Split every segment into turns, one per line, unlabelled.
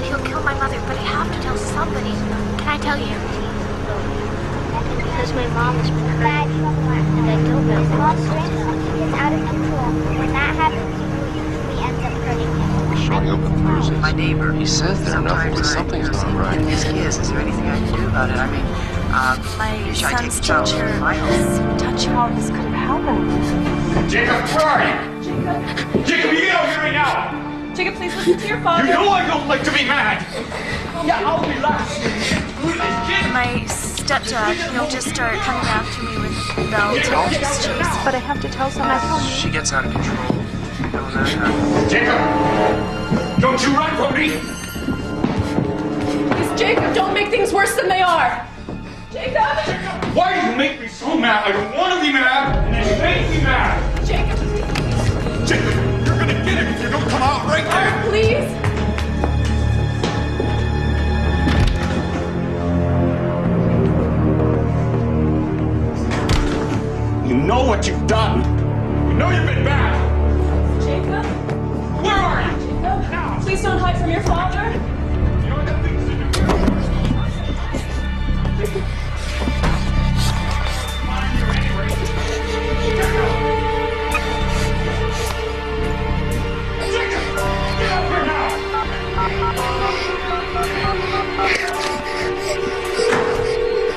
will. He'll kill my mother, but I have to tell somebody. Can I tell you? Because my mom has been hurt. And I don't know what to do.
It's out of control. When that happens, we end up hurting him.
Showing up with bruises.
My neighbor.
He says they're nothing, but something's not right.
His kids. Is there anything I can do about it? I mean,
My
should I take
son's
the child
teacher
to my home?
was touching all this could happen.
Jacob, where are you? Jacob, you get out here right now!
Jacob, please listen to your father.
You know I don't like to be mad! Yeah, I'll relax.
My stepdad, he'll just start coming after me with a belt and just chase. But I have to tell someone.
She gets out of control. You know that?
Jacob! Don't you run from me!
Please, Jacob, don't make things worse than they are. Jacob!
Jacob, why do you make me so mad? I don't want to be mad, and then you make me mad!
Jacob!
Jacob, you're gonna get him if you don't come out right there!
Please!
You know what you've done! You know you've been bad!
Jacob?
Where are you?
Jacob?
Now!
Please don't hide from your father.
You know I got things to do. Mind you anyway. Jacob, get up here now!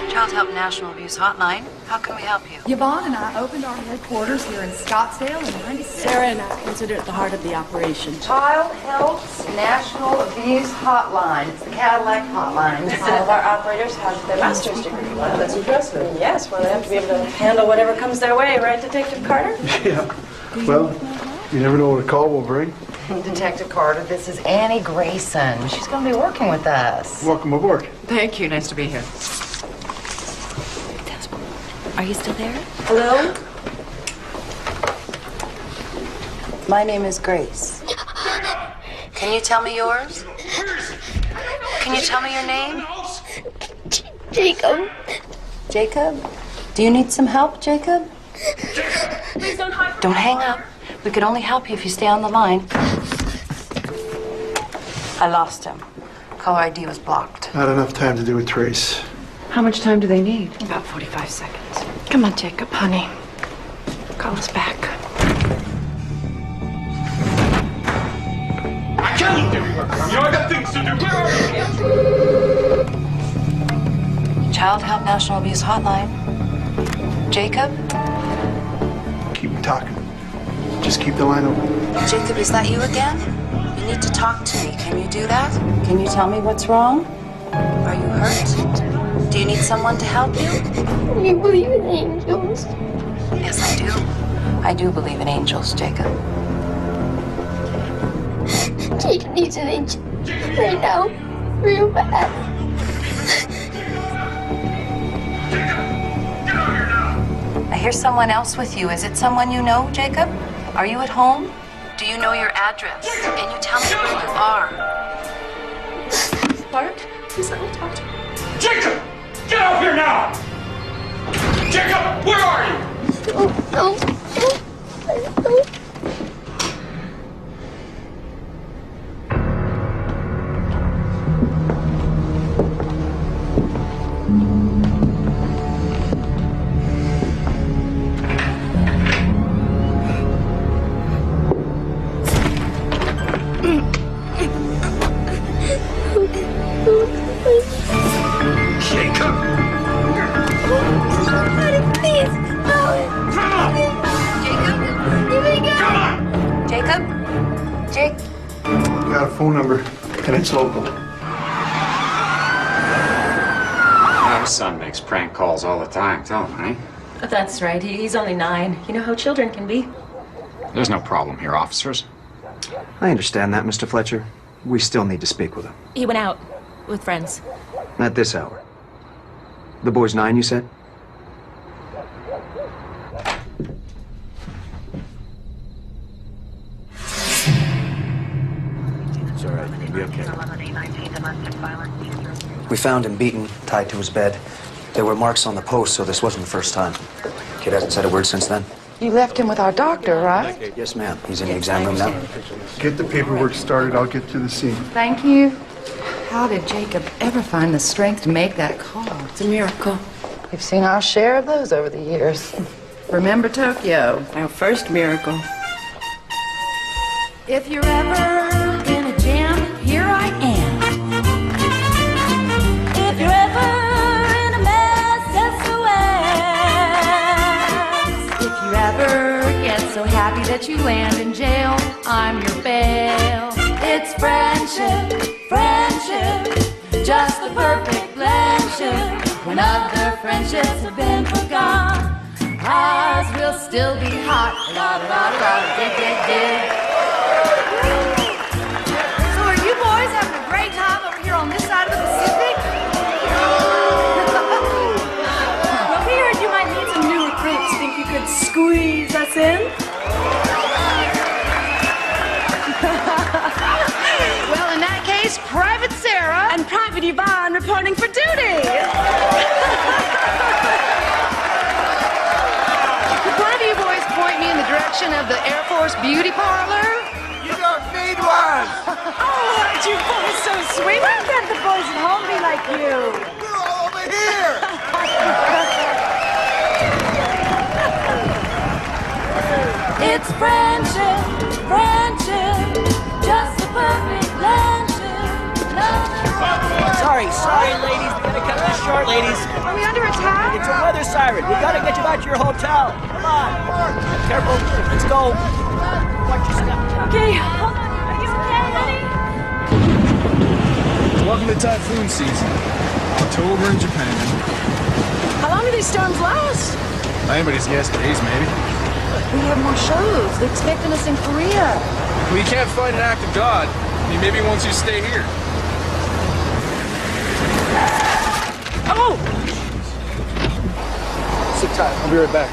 Child Help National Abuse Hotline. How can we help you?
Yvonne and I opened our headquarters here in Scottsdale in 96.
Sarah and I consider it the heart of the operation.
Child Health's National Abuse Hotline. It's the Cadillac hotline.
All of our operators have their master's degree. Wow, that's impressive. Yes, well, they have to be able to handle whatever comes their way, right, Detective Carter?
Yeah. Well, you never know what a call will bring.
Detective Carter, this is Annie Grayson. She's going to be working with us.
Welcome aboard.
Thank you. Nice to be here.
Are you still there?
Hello?
My name is Grace. Can you tell me yours? Can you tell me your name?
Jacob.
Jacob? Do you need some help, Jacob?
Please don't hide.
Don't hang up. We could only help you if you stay on the line. I lost him. Caller ID was blocked.
Not enough time to do a trace.
How much time do they need?
About 45 seconds.
Come on, Jacob, honey. Call us back.
I can't look everywhere. You know I got things to do. Where are you?
Child Help National Abuse Hotline. Jacob?
Keep talking. Just keep the line open.
Jacob, is that you again? You need to talk to me. Can you do that? Can you tell me what's wrong? Are you hurt? Do you need someone to help you?
You believe in angels?
Yes, I do. I do believe in angels, Jacob.
Jacob needs an angel right now. Real bad.
I hear someone else with you. Is it someone you know, Jacob? Are you at home? Do you know your address? Can you tell me where you are?
Bart, please let me talk to you.
Jacob! Get out here now! Jacob, where are you?
No.
Jacob!
Please, no.
Come on! Come on!
Jacob? Jake?
Got a phone number, and it's local.
My son makes prank calls all the time. Tell him, honey.
That's right. He's only 9. You know how children can be.
There's no problem here, officers.
I understand that, Mr. Fletcher. We still need to speak with him.
He went out with friends.
At this hour. The boy's 9, you said? It's all right. You'll be okay. We found him beaten, tied to his bed. There were marks on the post, so this wasn't the first time. Kid hasn't said a word since then.
You left him with our doctor, right?
Yes, ma'am. He's in the exam room now.
Get the paperwork started. I'll get to the scene.
Thank you.
How did Jacob ever find the strength to make that call?
It's a miracle. We've seen our share of those over the years.
Remember Tokyo?
Our first miracle.
If you're ever in a jam, here I am.
If you're ever in a mess, SOS.
If you ever get so happy that you land in jail, I'm your bail. It's friendship, friendship, just the perfect friendship. When other friendships have been forgot, ours will still be hot. La la la, dig dig dig. So are you boys having a great time over here on this side of the Pacific?
Well, we heard you might need some new recruits. Think you could squeeze us in?
Well, in that case, Private Sarah
And Private Yvonne reporting for duty.
Could one of you boys point me in the direction of the Air Force beauty parlor?
You don't need one.
Oh, aren't you boys so sweet? Why can't the boys at home be like you?
We're all over here.
It's friendship, friendship, just the perfect friendship.
Sorry, ladies. We gotta cut this short, ladies.
Are we under attack?
It's a weather siren. We gotta get you back to your hotel. Come on. Careful. Let's go. Watch your step.
Okay, hold on. Are you okay, honey?
Welcome to typhoon season. October in Japan.
How long do these storms last?
Anybody's guess, days maybe.
We have more shows. They're expecting us in Korea.
Well, you can't fight an act of God. I mean, maybe once you stay here.
Oh!
Sit tight. I'll be right back.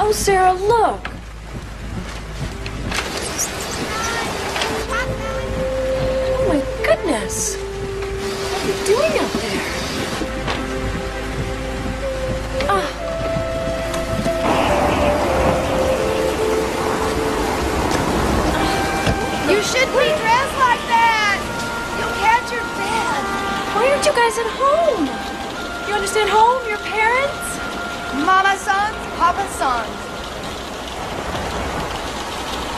Oh, Sarah, look. Oh, my goodness. What are you doing up there? Ah.
You shouldn't be dressed like that. You'll catch your dad.
Why aren't you guys at home? You understand home? Your parents?
Mama sons, Papa sons.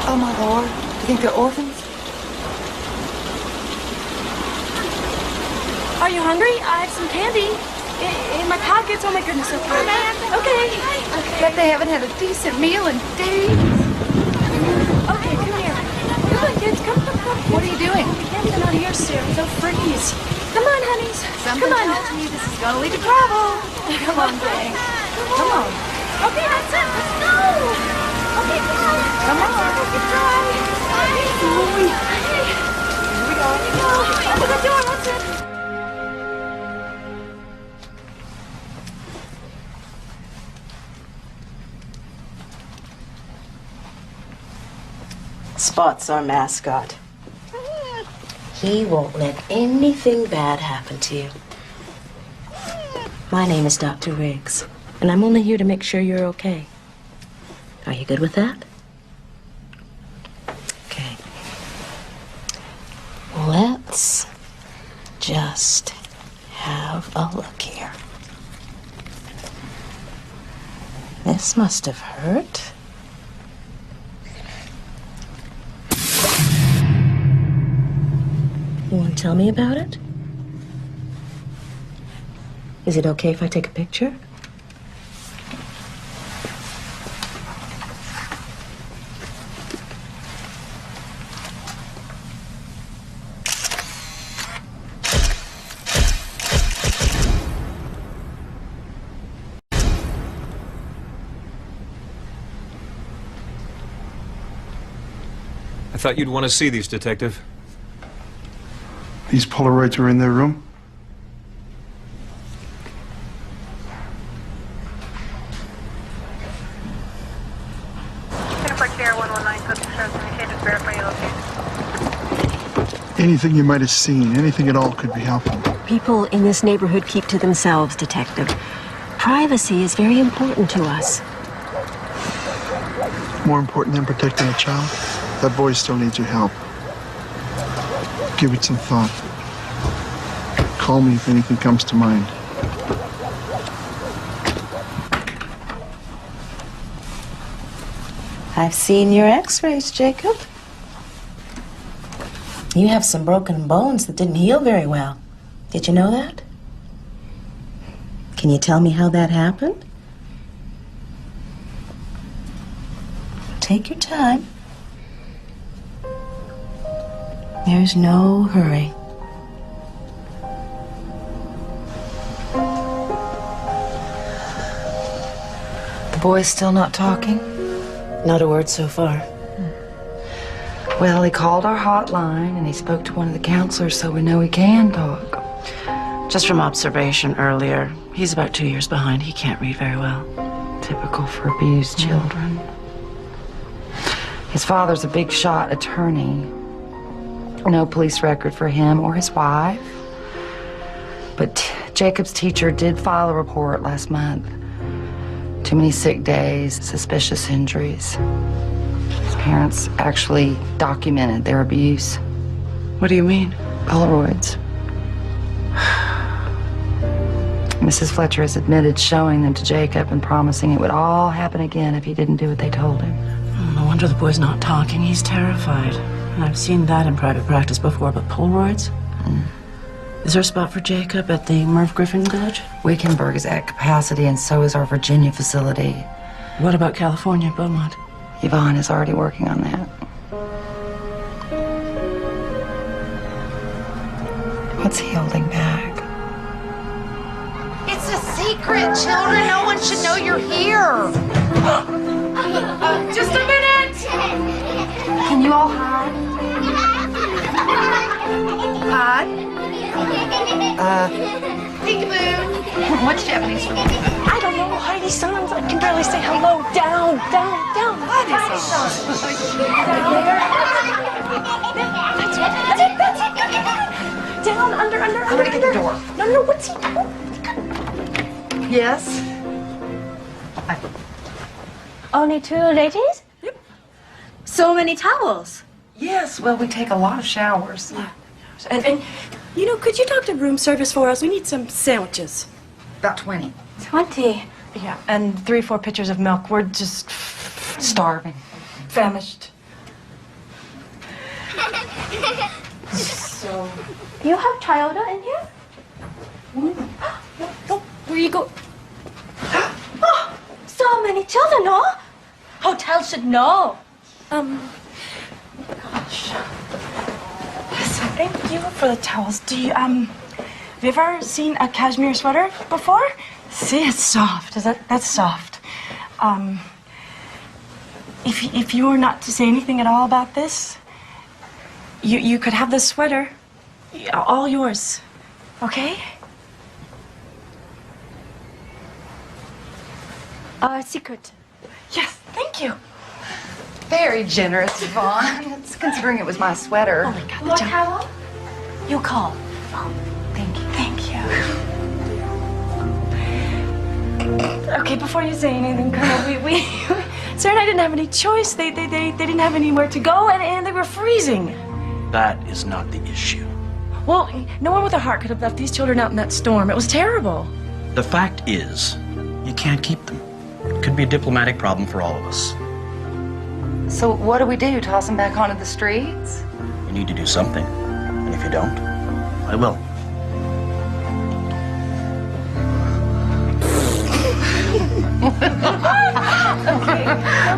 Oh, my Lord. You think they're orphans?
Are you hungry? I have some candy in my pockets. Oh my goodness, okay. Okay.
Bet they haven't had a decent meal in days.
Okay, come here. Come on, kids. Come.
What are you doing?
We can't come out here, Sarah. They'll freeze. Come on, honeys.
Something
come on.
tells me this is gonna lead to trouble. Come on, gang. Come on.
Okay, that's it. Let's go. Okay, come on.
Come on.
Get dry. Here we go. Open the door. That's it.
Spot's our mascot. He won't let anything bad happen to you. My name is Dr. Riggs, and I'm only here to make sure you're okay. Are you good with that? Okay. Let's just have a look here. This must have hurt. You want to tell me about it? Is it okay if I take a picture?
I thought you'd want to see these, Detective.
These Polaroids were in their room? Anything you might have seen, anything at all could be helpful.
People in this neighborhood keep to themselves, Detective. privacy is very important to us.
More important than protecting a child? That boy still needs your help. Give it some thought. Call me if anything comes to mind.
I've seen your x-rays, Jacob. You have some broken bones that didn't heal very well. Did you know that? Can you tell me how that happened? Take your time. There's no hurry.
The boy's still not talking?
Not a word so far.
Well, he called our hotline and he spoke to one of the counselors, so we know he can talk.
Just from observation earlier, he's about 2 years behind. He can't read very well.
Typical for abused children. His father's a big shot attorney. No police record for him or his wife. But Jacob's teacher did file a report last month. Too many sick days, suspicious injuries. His parents actually documented their abuse.
What do you mean?
Polaroids. Mrs. Fletcher has admitted showing them to Jacob and promising it would all happen again if he didn't do what they told him.
Oh, no wonder the boy's not talking. He's terrified. And I've seen that in private practice before, but Polaroids? Is there a spot for Jacob at the Merv Griffin Village?
Wickenburg is at capacity, and so is our Virginia facility.
What about California, Beaumont?
Yvonne is already working on that. What's he holding back?
It's a secret, children. No one should know you're here.
Just a minute!
Can you all hide?
Hide?
Peekaboo. What's Japanese for?
I don't know. Heidi Sans. I can barely say hello. Down, down, down. Heidi Sans. That's it. That's it. Down, under.
I'm gonna get the door.
No, what's he doing?
Yes.
Only 2 ladies?
Yep.
So many towels.
Yes, well, we take a lot of showers.
And you know, could you talk to room service for us? We need some sandwiches.
About 20.
20.
Yeah, and 3-4 pitchers of milk. We're just
Starving.
famished. So,
You have Toyota in here?
where you go?
Oh, so many children, huh? Hotel should know.
Gosh. Listen, thank you for the towels. Do you, have you ever seen a cashmere sweater before? See, it's soft. That's soft. If you were not to say anything at all about this, you could have this sweater, all yours, okay?
Secret.
Yes, thank you.
Very generous, Yvonne. It's considering it was my sweater.
Oh my God.
What towel?
You call.
Thank you.
Thank you. Okay, before you say anything, Colonel, we Sarah and I didn't have any choice. They didn't have anywhere to go, and they were freezing.
That is not the issue.
Well, no one with a heart could have left these children out in that storm. It was terrible.
The fact is, you can't keep them. It could be a diplomatic problem for all of us.
So what do we do? Toss them back onto the streets?
You need to do something. And if you don't, I will.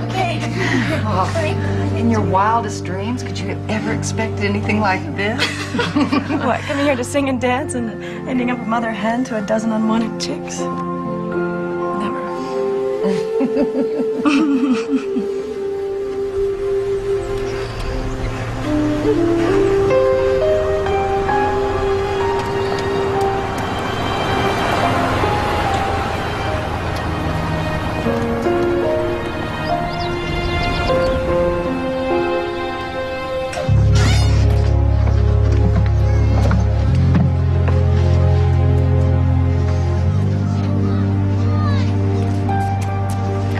Okay.
Oh, in your wildest dreams, could you have ever expected anything like this?
What, coming here to sing and dance and ending up a mother hen to a dozen unwanted chicks? Never.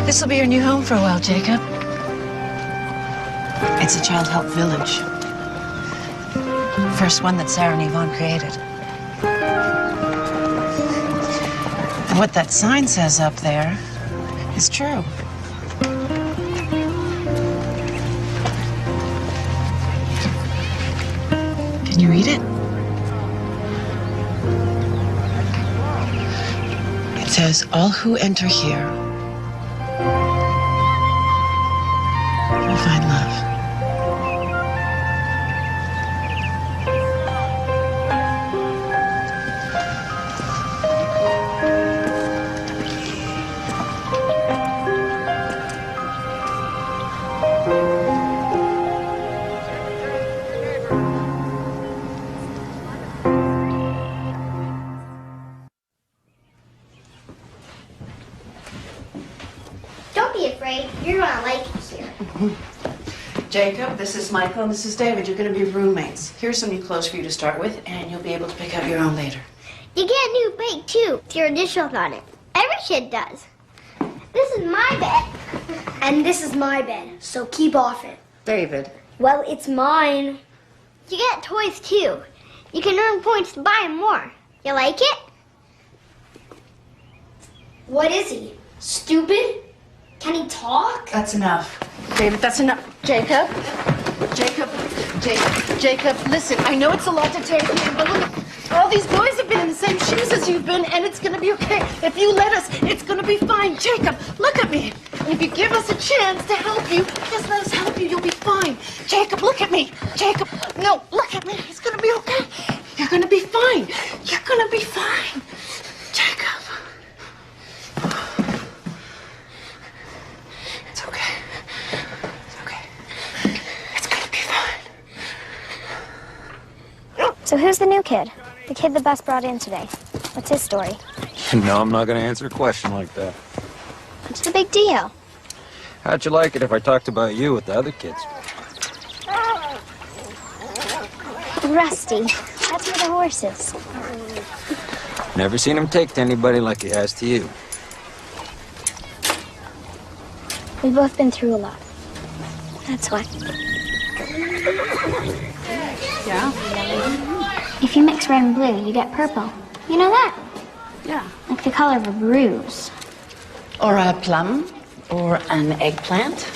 This will be your new home for a while, Jacob. It's a child help village. First one that Sarah and Yvonne created. And what that sign says up there is true. Can you read it? It says, all who enter here will find love.
Don't be afraid. You're gonna like it here.
Jacob, this is Michael, and this is David. You're going to be roommates. Here's some new clothes for you to start with, and you'll be able to pick out your own later.
You get a new bed too, with your initials on it. Every kid does. This is my bed.
And this is my bed, so keep off it.
David.
Well, it's mine.
You get toys too. You can earn points to buy more. You like it?
What is he? Stupid? Can he talk?
That's enough. David, that's enough. Jacob, listen, I know it's a lot to take in, but look, all these boys have been in the same shoes as you've been, and it's gonna be okay. If you let us, it's gonna be fine. Jacob, look at me. And if you give us a chance to help you, just let us help you, you'll be fine. Jacob, look at me. Jacob, no, look at me. It's gonna be okay. You're gonna be fine. You're gonna be fine. Jacob. It's okay. It's okay. It's gonna be fine.
So who's the new kid? The kid the bus brought in today. What's his story?
No, I'm not going to answer a question like that.
What's the big deal?
How'd you like it if I talked about you with the other kids?
Rusty. That's where the horse is.
Never seen him take to anybody like he has to you.
We've both been through a lot. That's why.
Yeah?
If you mix red and blue, you get purple. You know that?
Yeah.
Like the color of a bruise.
Or a plum, or an eggplant.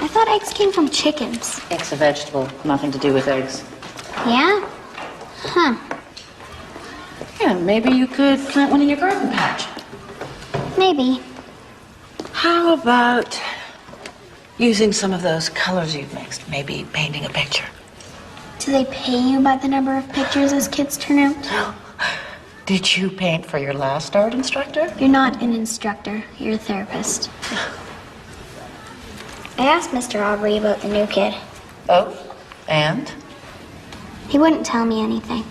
I thought eggs came from chickens.
Eggs a vegetable, nothing to do with eggs.
Yeah? Huh.
Yeah, maybe you could plant one in your garden patch.
Maybe.
How about using some of those colors you've mixed? Maybe painting a picture.
Do they pay you by the number of pictures those kids turn out?
Did you paint for your last art instructor?
You're not an instructor. You're a therapist. I asked Mr. Aubrey about the new kid.
Oh? And?
He wouldn't tell me anything.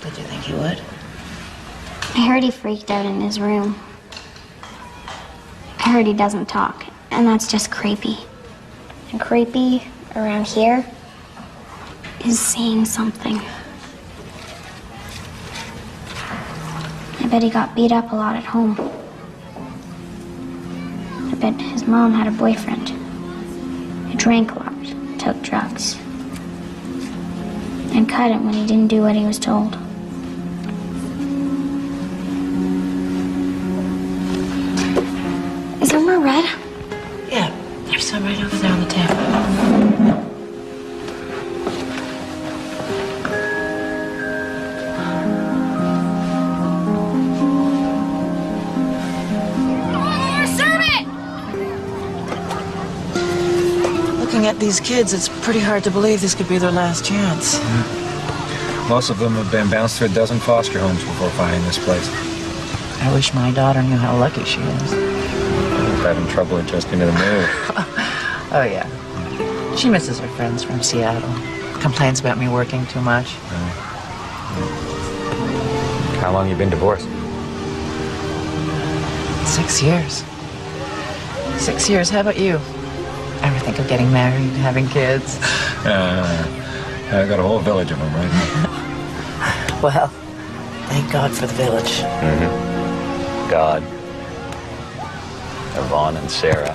Did you think he would?
I heard he freaked out in his room. I heard he doesn't talk, and that's just creepy. And creepy around here is seeing something. I bet he got beat up a lot at home. I bet his mom had a boyfriend who drank a lot, took drugs, and cut him when he didn't do what he was told. Is there more red?
Yeah, there's some right over there on the table.
Serve it!
Looking at these kids, it's pretty hard to believe this could be their last chance.
Most of them have been bounced through a dozen foster homes before finding this place.
I wish my daughter knew how lucky she is.
I'm having trouble adjusting to the move.
Oh, yeah. She misses her friends from Seattle. Complains about me working too much.
How long you been divorced?
6 years. 6 years. How about you? Ever think of getting married, having kids?
I got a whole village of them right now.
Well, thank God for the village.
Mm-hmm. God. Yvonne and Sarah.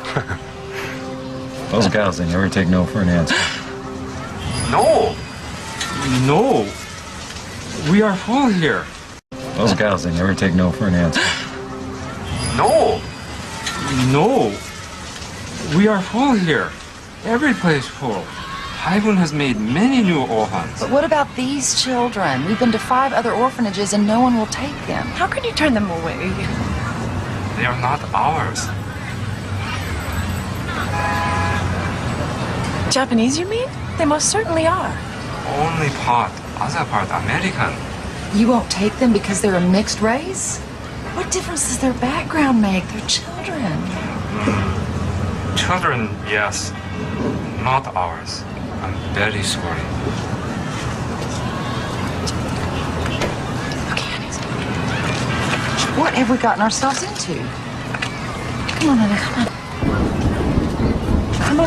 Those gals, they never take no for an answer.
No! No! We are full here.
Those gals, they never take no for an answer.
No! No! We are full here. Every place full. Haibun has made many new orphans.
But what about these children? We've been to 5 other orphanages and no one will take them.
How can you turn them away?
They are not ours.
Japanese, you mean? They most certainly are.
Only part, other part American.
You won't take them because they're a mixed race? What difference does their background make? They're children.
Children, yes. Not ours. I'm very sorry.
What have we gotten ourselves into? Come on, honey, come on.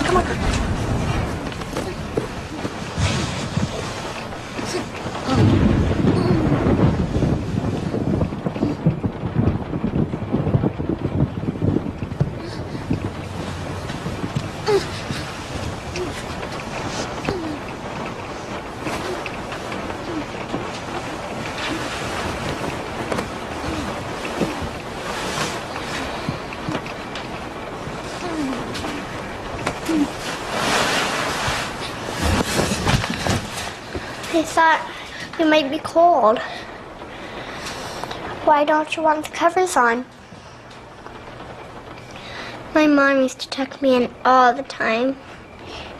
Come on.
I thought you might be cold. Why don't you want the covers on? My mom used to tuck me in all the time.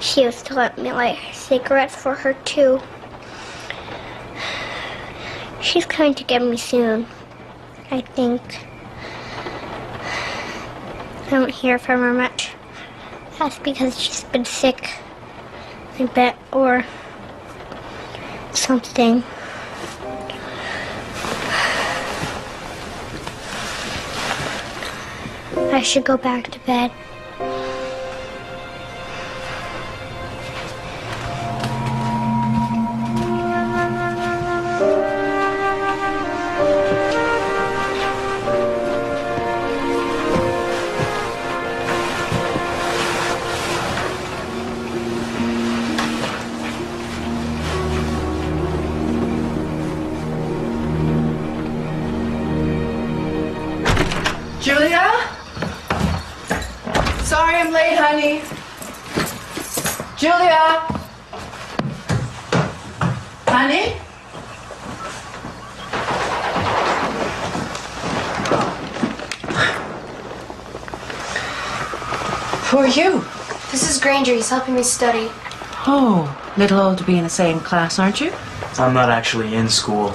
She used to let me light cigarettes for her too. She's coming to get me soon, I think. I don't hear from her much. That's because she's been sick, I bet, or something. I should go back to bed.
Julia? Sorry I'm late, honey. Julia? Honey? Who are you?
This is Granger. He's helping me study.
Oh, little old to be in the same class, aren't you?
I'm not actually in school.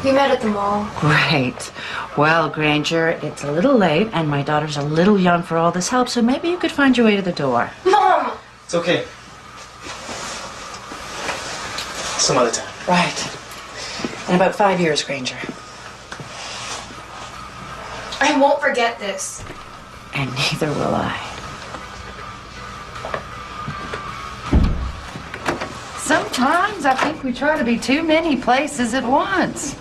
We met at the mall.
Great. Well, Granger, it's a little late, and my daughter's a little young for all this help, so maybe you could find your way to the door.
Mom!
It's okay. Some other time.
Right. In about 5 years, Granger.
I won't forget this.
And neither will I.
Sometimes I think we try to be too many places at once.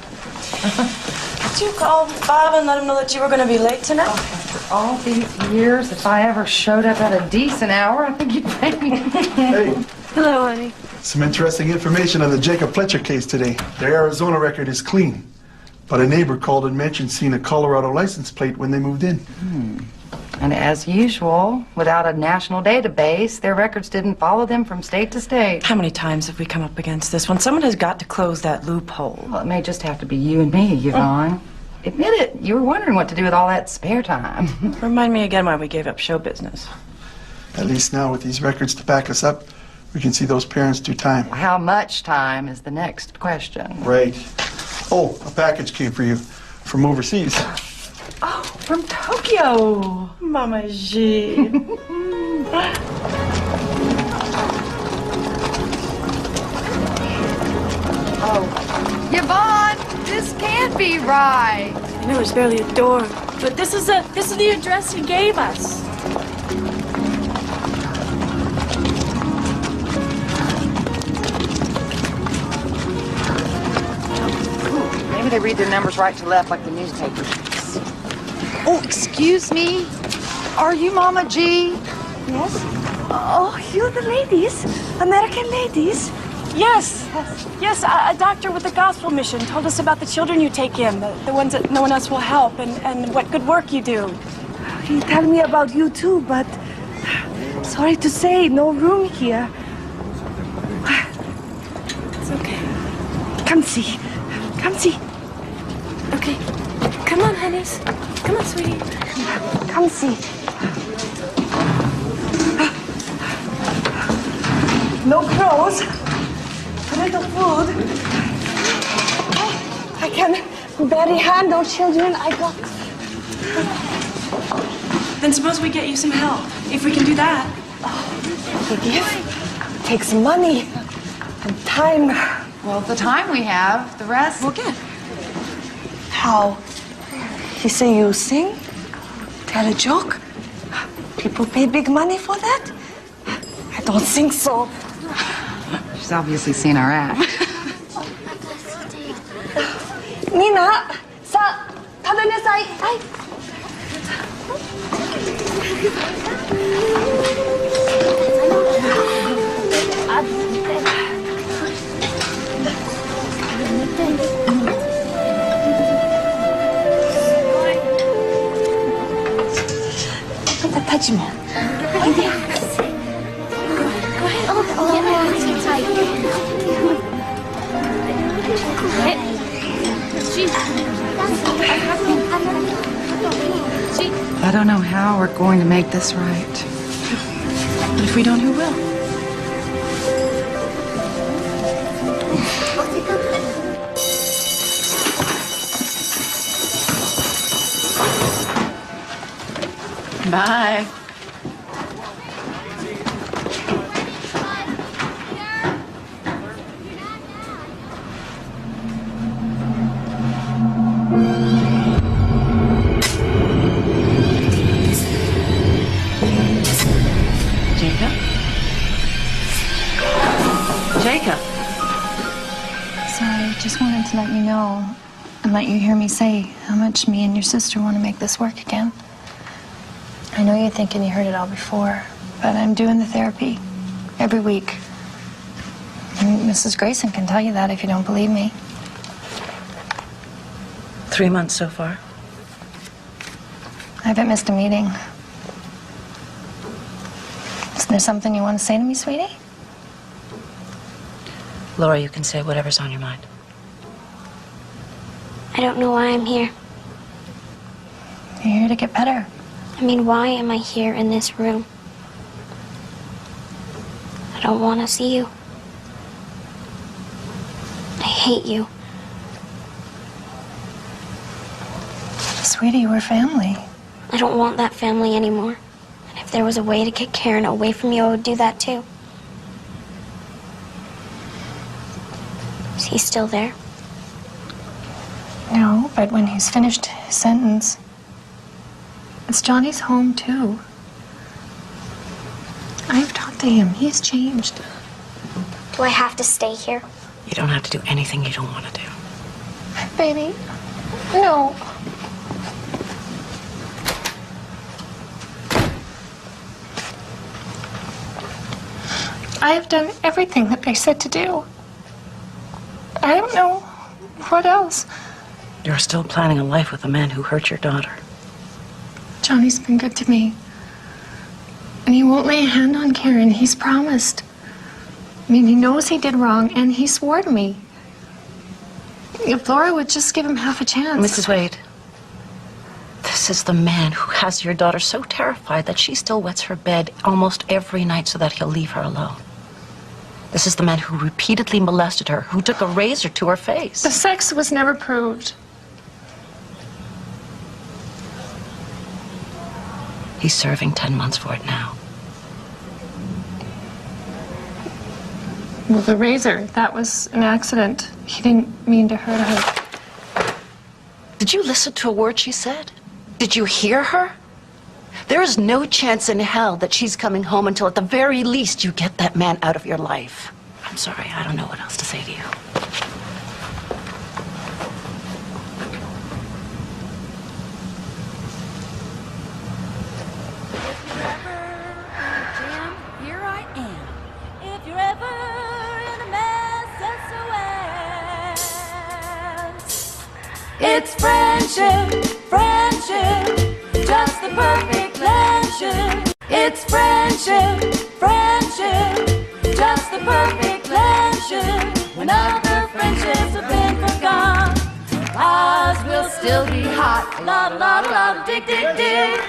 Did you call Bob and let him know that you were going to be late tonight?
After all these years, if I ever showed up at a decent hour, I think you'd pay me.
Hey,
Hello, honey.
some interesting information on the Jacob Fletcher case today. Their Arizona record is clean, but a neighbor called and mentioned seeing a Colorado license plate when they moved in.
And as usual, without a national database, their records didn't follow them from state to state.
How many times have we come up against this one? Someone has got to close that loophole.
Well, it may just have to be you and me, Yvonne. Admit it, you were wondering what to do with all that spare time.
Remind me again why we gave up show business.
At least now with these records to back us up, we can see those parents do time.
How much time is the next question.
Right. Oh, a package came for you from overseas.
Oh, from Tokyo.
Mama G.
Oh, Yvonne, this can't be right.
I know, there's barely a door, but this is the address he gave us.
Maybe they read their numbers right to left like the newspapers. Oh, excuse me. Are you Mama G?
Yes? Oh, you the ladies? American ladies? Yes. Yes, a doctor with a gospel mission told us about the children you take in, the ones that no one else will help, and what good work you do.
He tell me about you too, but sorry to say, no room here.
It's okay.
Come see. Come see.
Okay. Come on, honeys. Come on, sweetie.
Come see. No clothes. A little food. I can barely handle children. I got...
Then suppose we get you some help, if we can do that.
It takes money and time.
Well, the time we have, the rest we'll get.
How? He say you sing? Tell a joke? People pay big money for that? I don't think so.
She's obviously seen our act.
Nina, sa, tadanasai. Ay. Touch me.
I don't know how we're going to make this right.
But if we don't, who will?
Bye. Jacob? Jacob?
Sorry, just wanted to let you know and let you hear me say how much me and your sister want to make this work again. I know you're thinking you heard it all before, but I'm doing the therapy every week. And Mrs. Grayson can tell you that if you don't believe me.
3 months so far.
I haven't missed a meeting. Is there something you want to say to me, sweetie?
Laura, you can say whatever's on your mind.
I don't know why I'm here.
You're here to get better.
I mean, why am I here in this room? I don't want to see you. I hate you.
Sweetie, we're family.
I don't want that family anymore. And if there was a way to get Karen away from you, I would do that too. Is he still there?
No, but when he's finished his sentence, it's Johnny's home too. I've talked to him. He's changed.
Do I have to stay here?
You don't have to do anything you don't want to do.
Baby, no. I have done everything that they said to do. I don't know what else.
You're still planning a life with a man who hurt your daughter.
Johnny's been good to me. And he won't lay a hand on Karen. He's promised. I mean, he knows he did wrong, and he swore to me. If Laura would just give him half a chance.
Mrs. Wade, this is the man who has your daughter so terrified that she still wets her bed almost every night so that he'll leave her alone. This is the man who repeatedly molested her, who took a razor to her face.
The sex was never proved.
He's serving 10 months for it now.
Well, the razor, that was an accident. He didn't mean to hurt her.
Did you listen to a word she said? Did you hear her? There is no chance in hell that she's coming home until at the very least you get that man out of your life. I'm sorry, I don't know what else to say to you.
perfect friendship. It's friendship, friendship, just the perfect friendship. When other friendships have been forgot, ours will still be hot. Love, love, love, dig, dig, dig.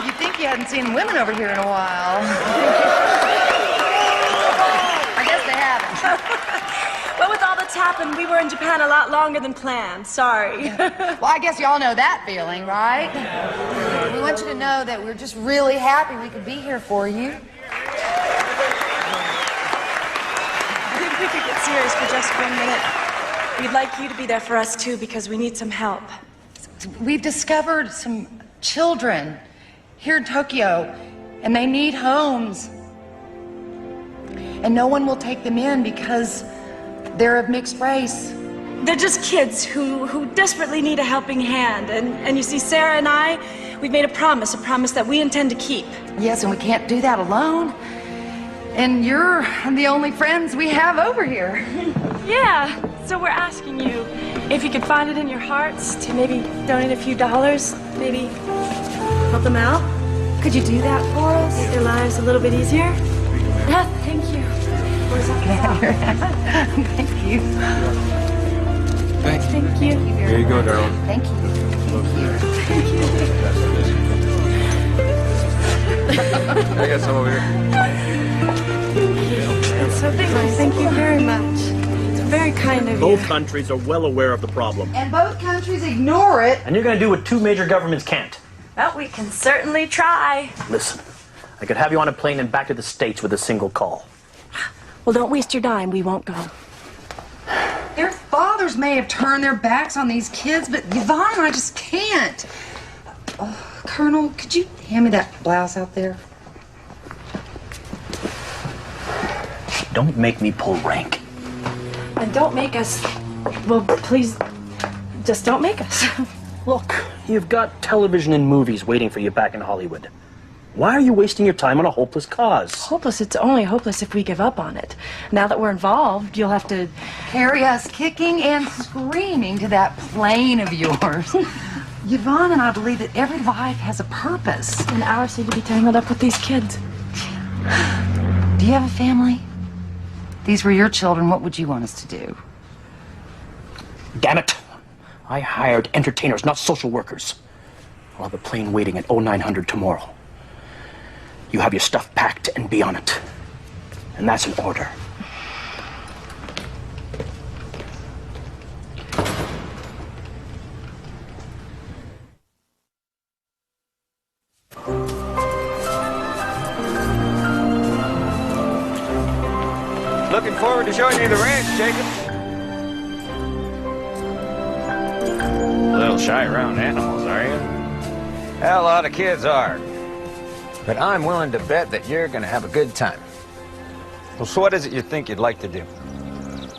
You think you hadn't seen women over here in a while. I guess they haven't.
Well, with all that's happened, we were in Japan a lot longer than planned. Sorry.
Well, I guess you all know that feeling, right? We want you to know that we're just really happy we could be here for you.
I think we could get serious for just 1 minute. We'd like you to be there for us, too, because we need some help.
We've discovered some children here in Tokyo, and they need homes. And no one will take them in because they're of mixed race.
They're just kids who desperately need a helping hand. And you see, Sarah and I, we've made a promise that we intend to keep.
Yes, and we can't do that alone. And you're the only friends we have over here.
Yeah, so we're asking you if you could find it in your hearts to maybe donate a few dollars, maybe help them out. Could you do that for us? Make their lives a little bit easier? Yeah, thank you.
Thank you.
Thank you.
Here you go, darling.
Thank you.
I got some over here.
It's so thank you very much. It's very kind of you.
Both countries are well aware of the problem.
And both countries ignore it.
And you're going to do what two major governments can't.
Well, we can certainly try.
Listen, I could have you on a plane and back to the States with a single call.
Well, don't waste your dime. We won't go.
Their fathers may have turned their backs on these kids, but Yvonne and I just can't. Colonel, could you hand me that blouse out there?
Don't make me pull rank.
And don't make us... Well, please, just don't make us.
Look, you've got television and movies waiting for you back in Hollywood. Why are you wasting your time on a hopeless cause?
Hopeless? It's only hopeless if we give up on it. Now that we're involved, you'll have to...
Carry us kicking and screaming to that plane of yours. Yvonne and I believe that every life has a purpose.
And ours seem to be tangled up with these kids.
Do you have a family? These were your children. What would you want us to do?
Damn it! I hired entertainers, not social workers. I'll have a plane waiting at 0900 tomorrow. You have your stuff packed and be on it. And that's an order.
Looking forward to showing you the ranch, Jacob. A little shy around animals, are you? A lot of kids are. But I'm willing to bet that you're going to have a good time. Well, so what is it you think you'd like to do?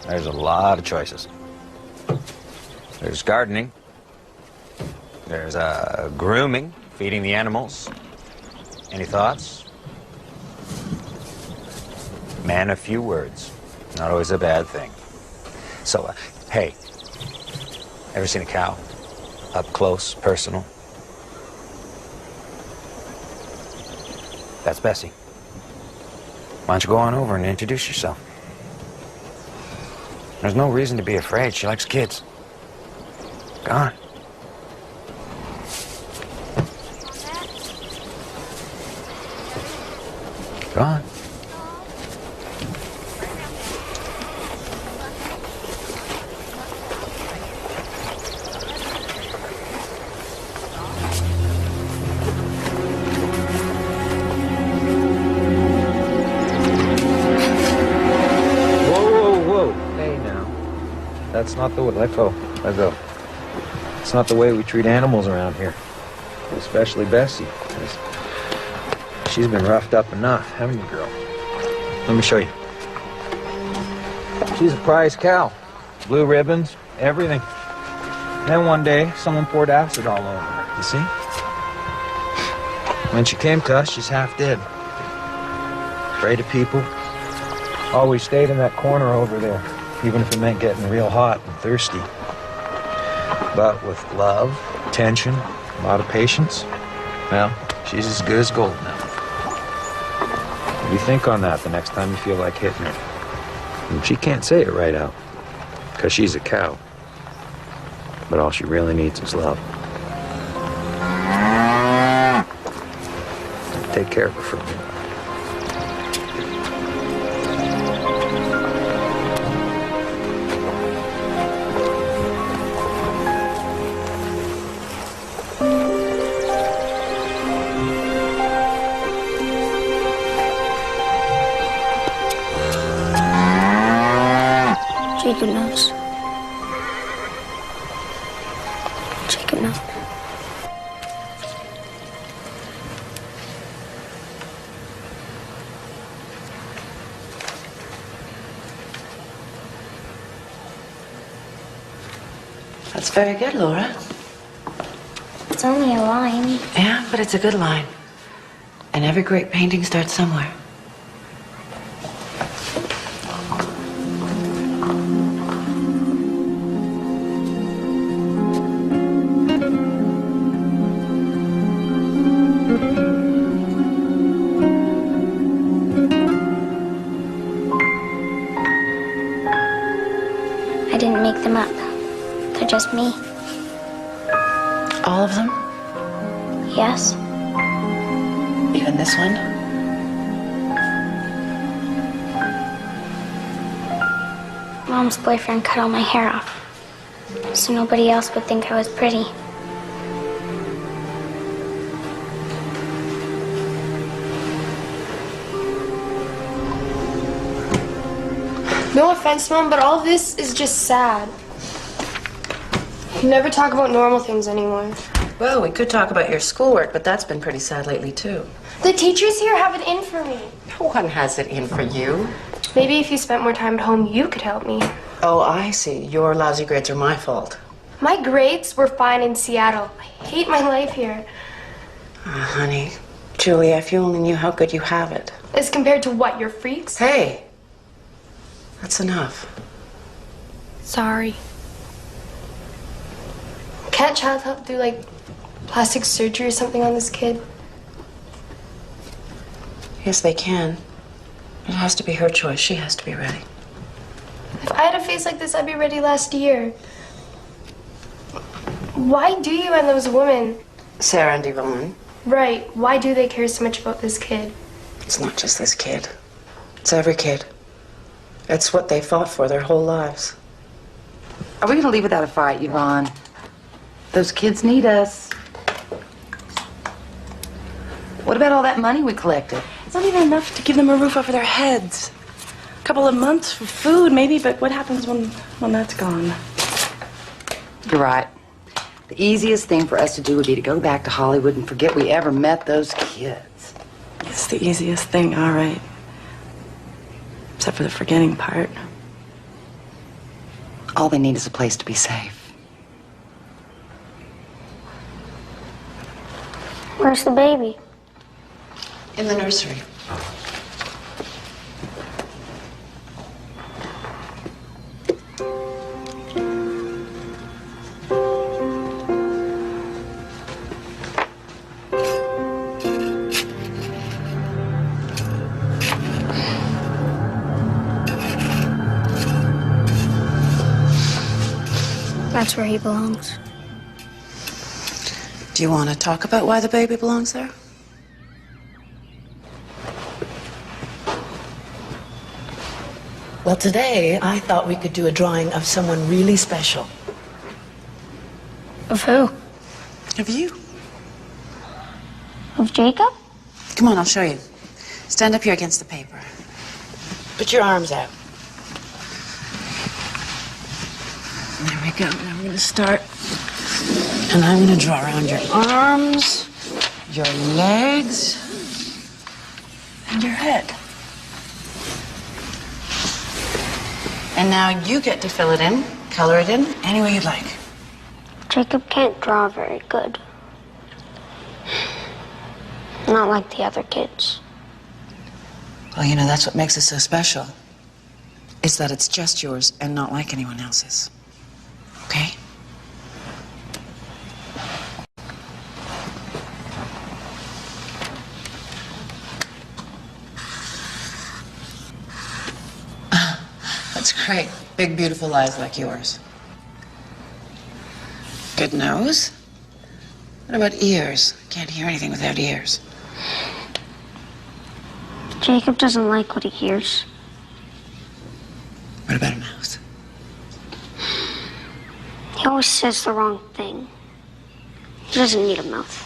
There's a lot of choices. There's gardening. There's grooming, feeding the animals. Any thoughts? Man of few words. Not always a bad thing. So, hey, ever seen a cow? Up close, personal? That's Bessie. Why don't you go on over and introduce yourself? There's no reason to be afraid. She likes kids. Go on. Go on. That's not the way. Let go. Let go. It's not the way we treat animals around here. Especially Bessie. She's been roughed up enough, haven't you, girl? Let me show you. She's a prize cow. Blue ribbons, everything. Then one day, someone poured acid all over her, you see? When she came to us, she's half dead. afraid of people. Always stayed in that corner over there, even if it meant getting real hot and thirsty. But with love, attention, a lot of patience, well, she's as good as gold now. You think on that the next time you feel like hitting her. And she can't say it right out, because she's a cow. But all she really needs is love. Take care of her for me.
Jacob knows. Jacob knows.
That's very good, Laura.
It's only a line.
Yeah, but it's a good line. And every great painting starts somewhere.
I didn't make them up. They're just me.
All of them?
Yes.
Even this one?
Mom's boyfriend cut all my hair off, so nobody else would think I was pretty.
No offense, Mom, but all this is just sad. You never talk about normal things anymore.
Well, we could talk about your schoolwork, but that's been pretty sad lately, too.
The teachers here have it in for me.
No one has it in for you.
Maybe if you spent more time at home, you could help me.
Oh, I see. Your lousy grades are my fault.
My grades were fine in Seattle. I hate my life here.
Honey, Julia, if you only knew how good you have it.
As compared to what, your freaks?
Hey, that's enough.
Sorry. Can't child help do, like, plastic surgery or something on this kid?
Yes, they can. It has to be her choice. She has to be ready.
If I had a face like this, I'd be ready last year. Why do you and those women?
Sarah and Yvonne.
Right. Why do they care so much about this kid?
It's not just this kid. It's every kid. It's what they fought for their whole lives.
Are we going to leave without a fight, Yvonne? Those kids need us. What about all that money we collected?
It's not even enough to give them a roof over their heads. A couple of months for food, maybe, but what happens when that's gone?
You're right. The easiest thing for us to do would be to go back to Hollywood and forget we ever met those kids.
It's the easiest thing, all right. Except for the forgetting part.
All they need is a place to be safe.
Where's the baby?
In the nursery.
That's where he belongs.
Do you want to talk about why the baby belongs there?
Well, today I thought we could do a drawing of someone really special.
Of who?
Of you.
Of Jacob?
Come on, I'll show you. Stand up here against the paper.
Put your arms out.
There we go. Now we're going to start. And I'm going to draw around your arms, your legs, and your head. And now you get to fill it in, color it in, any way you'd like.
Jacob can't draw very good. Not like the other kids.
Well, you know, that's what makes it so special, is that it's just yours and not like anyone else's. Okay? That's great. Big, beautiful eyes like yours. Good nose. What about ears? Can't hear anything without ears.
Jacob doesn't like what he hears.
What about a mouth?
He always says the wrong thing. He doesn't need a mouth.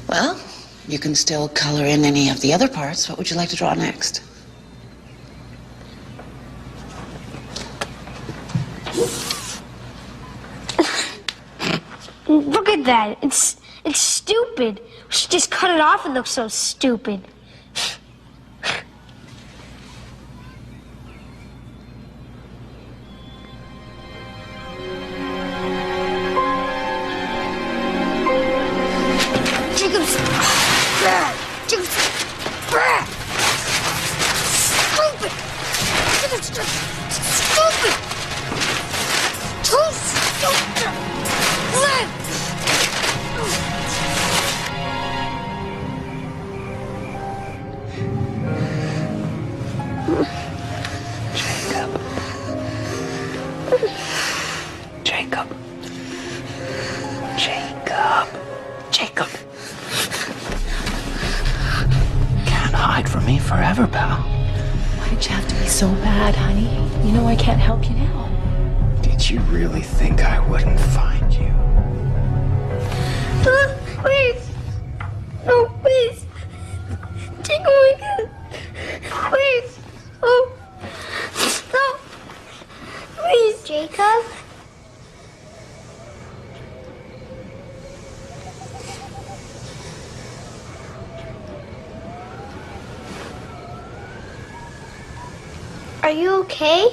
Well, you can still color in any of the other parts. What would you like to draw next?
Look at that. It's stupid. We should just cut it off and look so stupid. Jacob's bad. Jacob's bad. Stupid. Jacob's just stupid. Too stupid.
Jacob. Jacob. Jacob. Can't hide from me forever, pal.
Why'd you have to be so bad, honey? You know I can't help you now.
Did you really think I wouldn't find you?
Please. No, please. Take me again. Please. Oh. No. Please.
Jacob? Are you okay?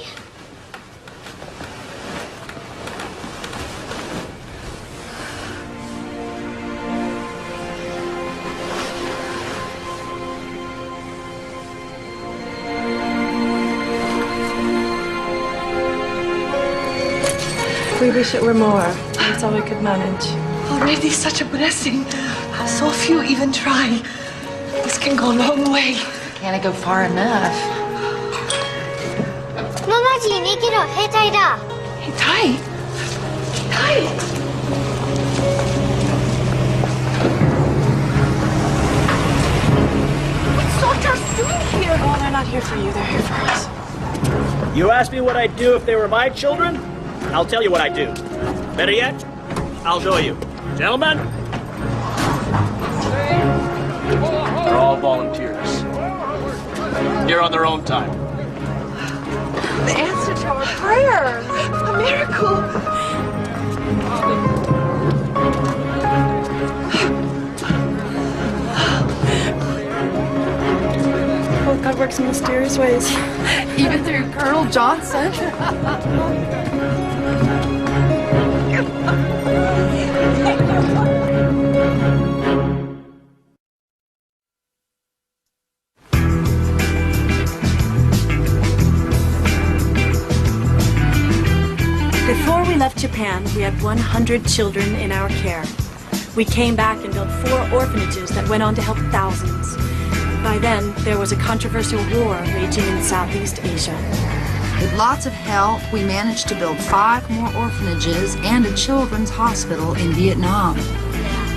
We wish it were more. That's all we could manage.
Already such a blessing. So few even try. This can go a long way.
Can't go far enough.
ママジにけど兵隊だ。
兵隊？兵隊？
What's soldiers doing here? Oh, they're not here for you. They're here for us.
You asked me what I'd do if they were my children? I'll tell you what I'd do. Better yet, I'll show you. Gentlemen, they're all volunteers. Here on their own time.
The answer to our prayer. A miracle.
Oh, God works in mysterious ways.
Even through Colonel Johnson.
Before we left Japan, we had 100 children in our care. We came back and built 4 orphanages that went on to help thousands. By then, there was a controversial war raging in Southeast Asia.
With lots of help, we managed to build 5 more orphanages and a children's hospital in Vietnam.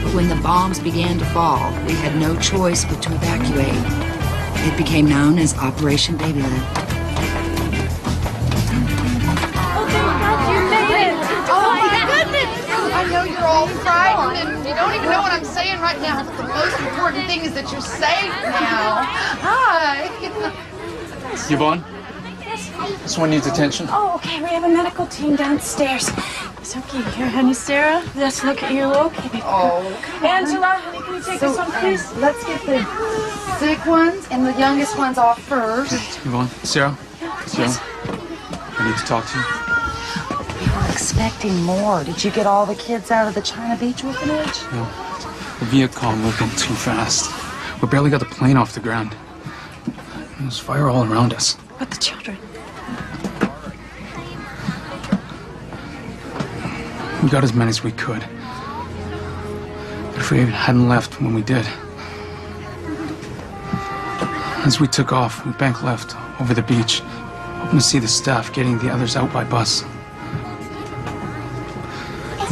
But when the bombs began to fall, we had no choice but to evacuate. It became known as Operation Baby Lift.
I know you're all frightened and you don't even know what I'm saying right now, but the most important thing is that you're safe now. Hi.
Yvonne? This one needs attention.
Oh, okay. We have a medical team downstairs. It's okay. Here, honey, Sarah. Let's look at you. Okay.
Oh,
Angela, honey, can you take this one, please?
Let's get the sick ones and the youngest ones off first.
Yvonne, Sarah? Sarah? I need to talk to you.
We were expecting more. Did you get all the kids out of the China Beach orphanage?
No. The Viet Cong moved in too fast. We barely got the plane off the ground. There was fire all around us.
But the children.
We got as many as we could. But if we hadn't left when we did. As we took off, we bank left over the beach, hoping to see the staff getting the others out by bus.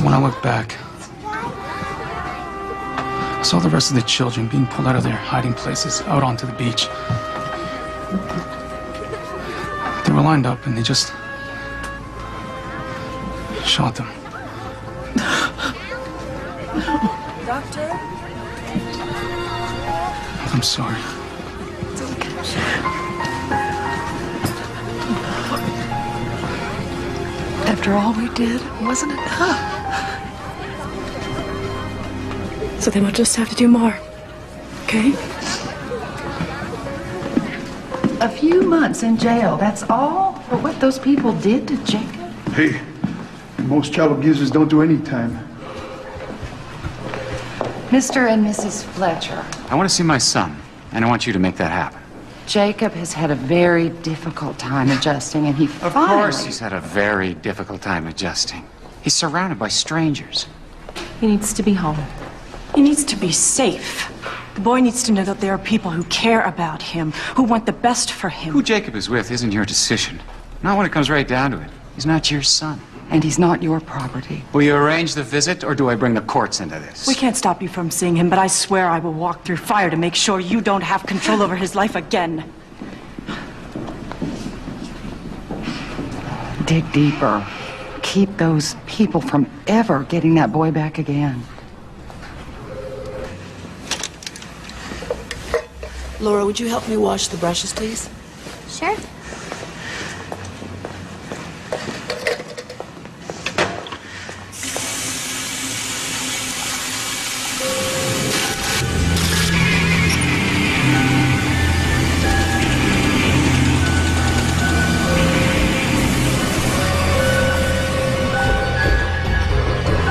When I looked back, I saw the rest of the children being pulled out of their hiding places out onto the beach. They were lined up and they just shot them.
Doctor?
I'm sorry.
After all we did, wasn't enough.
So then we'll just have to do more. Okay?
A few months in jail, that's all for what those people did to Jacob?
Hey, most child abusers don't do any time.
Mr. and Mrs. Fletcher,
I want to see my son, and I want you to make that happen.
Jacob has had a very difficult time adjusting, and
Of course he's had a very difficult time adjusting. He's surrounded by strangers.
He needs to be home. He needs to be safe. The boy needs to know that there are people who care about him, who want the best for him.
Who Jacob is with isn't your decision. Not when it comes right down to it. He's not your son.
And he's not your property.
Will you arrange the visit, or do I bring the courts into this?
We can't stop you from seeing him, but I swear I will walk through fire to make sure you don't have control over his life again.
Dig deeper. Keep those people from ever getting that boy back again.
Laura, would you help me wash the brushes, please?
Sure.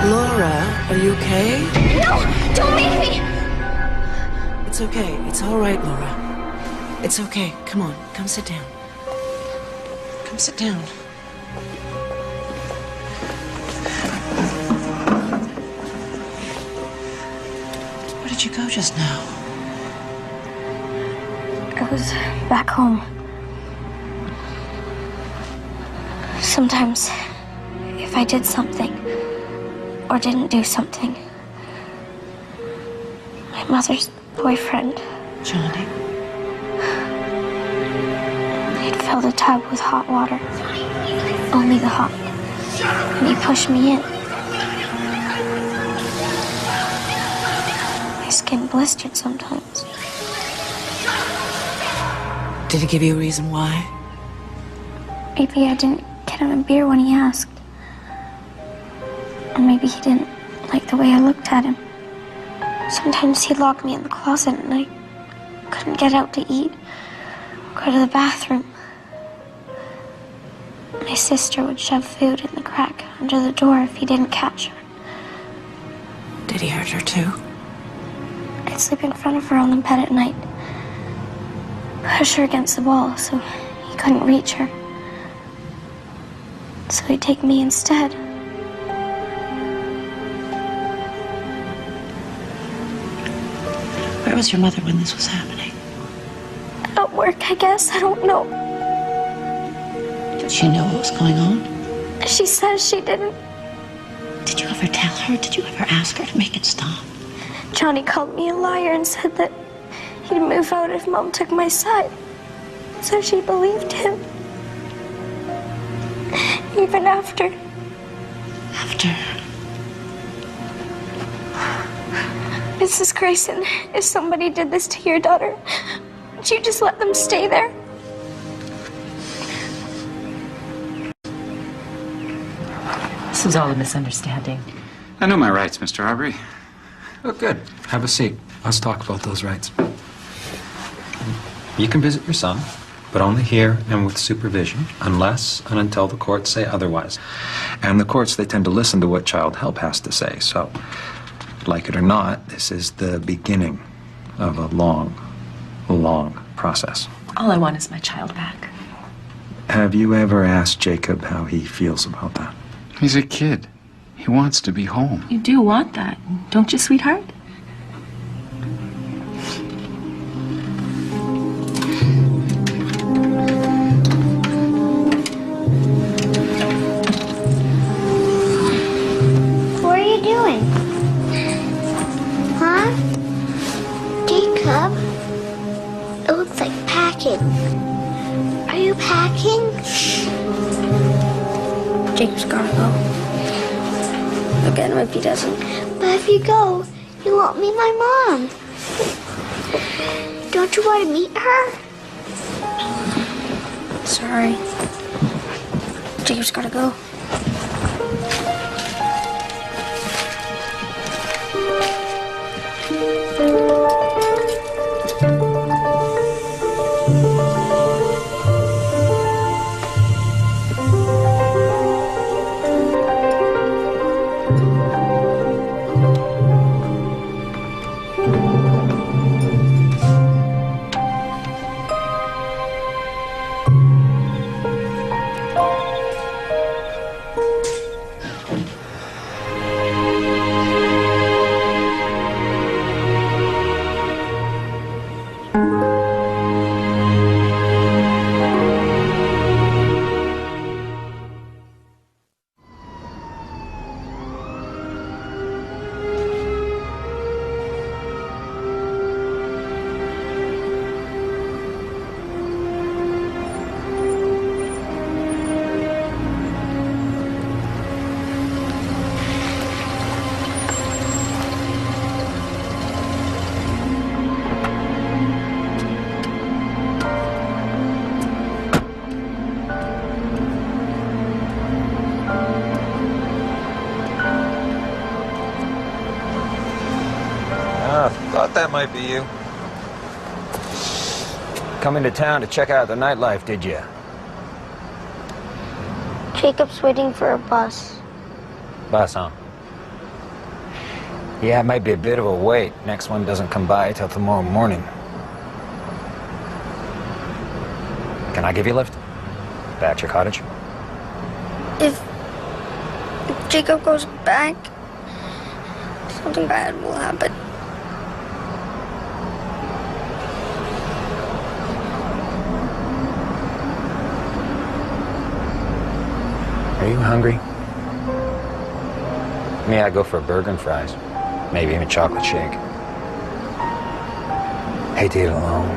Laura, are you okay?
No! Don't make me!
It's okay. It's all right, Laura. It's okay. Come on. Come sit down. Come sit down. Where did you go just now?
I was back home. Sometimes, if I did something, or didn't do something, my mother's boyfriend,
Johnny,
he'd fill the tub with hot water. Only the hot. And he pushed me in. My skin blistered sometimes.
did he give you a reason why?
Maybe I didn't get him a beer when he asked. Or maybe he didn't like the way I looked at him. Sometimes he'd lock me in the closet and I couldn't get out to eat, go to the bathroom. My sister would shove food in the crack under the door if he didn't catch her.
Did he hurt her too?
I'd sleep in front of her on the bed at night, push her against the wall so he couldn't reach her. So he'd take me instead.
Where was your mother when this was happening?
At work, I guess. I don't know.
Did she know what was going on?
She says she didn't.
Did you ever tell her? Did you ever ask her to make it stop?
Johnny called me a liar and said that he'd move out if Mom took my side. So she believed him. Even after.
After?
Mrs. Grayson, if somebody did this to your daughter, would you just let them stay there?
This was all a misunderstanding.
I know my rights, Mr. Arbery.
Oh, good. Have a seat. Let's talk about those rights. You can visit your son, but only here and with supervision, unless and until the courts say otherwise. And the courts, they tend to listen to what child help has to say. So, like it or not, this is the beginning
of a long, long process.
All I want is my child back.
Have you ever asked Jacob how he feels about that?
He's a kid. He wants to be home.
You do want that, don't you, sweetheart?
What are you doing? Huh? Jacob? It looks like packing. Are you packing? Jacob's gotta go. I'll get him if he doesn't. But if you go, you won't meet my mom. Don't you want to meet her? Sorry. Jacob's gotta go.
Thought that might be you. Coming to town to check out the nightlife, did you?
Jacob's waiting for a bus.
Bus, huh? Yeah, it might be a bit of a wait. Next one doesn't come by till tomorrow morning. Can I give you a lift? Back to your cottage?
If Jacob goes back, something bad will happen.
Are you hungry? May I go for a burger and fries? Maybe even a chocolate shake. Hate to eat alone.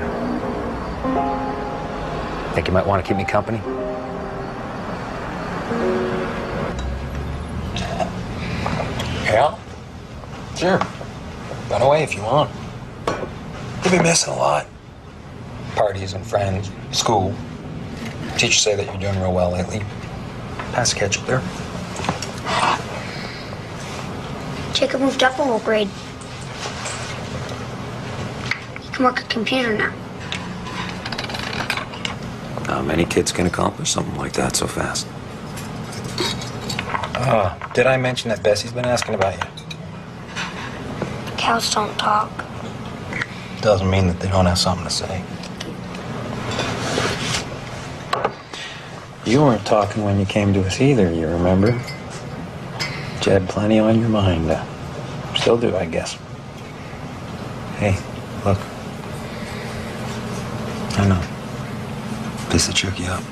Think you might want to keep me company?
Yeah? Sure. Run away if you want. You'll be missing a lot. Parties and friends, school. Teachers say that you're doing real well lately. Pass the ketchup there.
Jacob moved up a whole grade. He can work a computer now.
Not many kids can accomplish something like that so fast.
Did I mention that Bessie's been asking about you?
Cows don't talk.
Doesn't mean that they don't have something to say. You weren't talking when you came to us either, you remember? But you had plenty on your mind. Still do, I guess. Hey, look. I know. This will trick you up.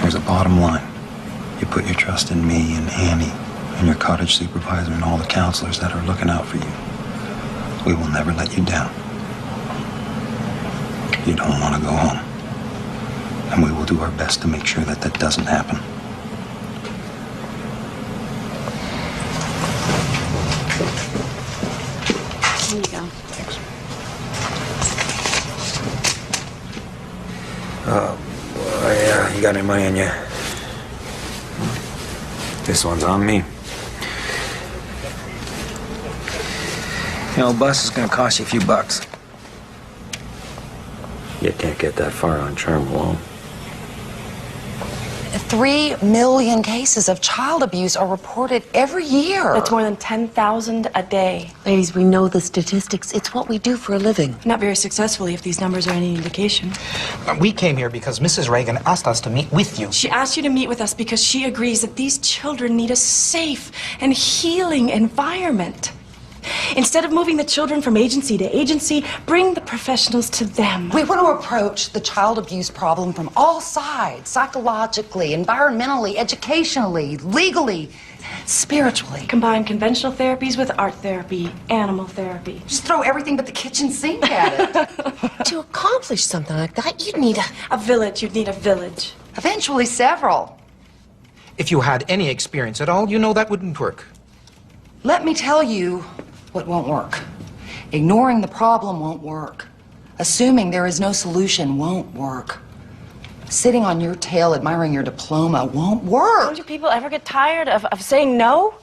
There's a bottom line. You put your trust in me and Annie and your cottage supervisor and all the counselors that are looking out for you. We will never let you down. You don't want to go home. And we will do our best to make sure that that doesn't happen.
Here you go.
Thanks.
Oh, yeah, you got any money on you? This one's on me.
You know, bus is gonna cost you a few bucks.
You can't get that far on charm alone.
3 million cases of child abuse are reported every year.
That's more than 10,000 a day.
Ladies, we know the statistics. It's what we do for a living.
Not very successfully, if these numbers are any indication.
We came here because Mrs. Reagan asked us to meet with you.
She asked you to meet with us because she agrees that these children need a safe and healing environment. Instead of moving the children from agency to agency, bring the professionals to them.
We want to approach the child abuse problem from all sides, psychologically, environmentally, educationally, legally, spiritually.
Combine conventional therapies with art therapy, animal therapy.
Just throw everything but the kitchen sink at it.
To accomplish something like that, you'd need
a village. You'd need a village.
Eventually, several.
If you had any experience at all, you know that wouldn't work.
Let me tell you what won't work. Ignoring the problem won't work. Assuming there is no solution won't work. Sitting on your tail admiring your diploma won't work.
Don't you people ever get tired of saying no?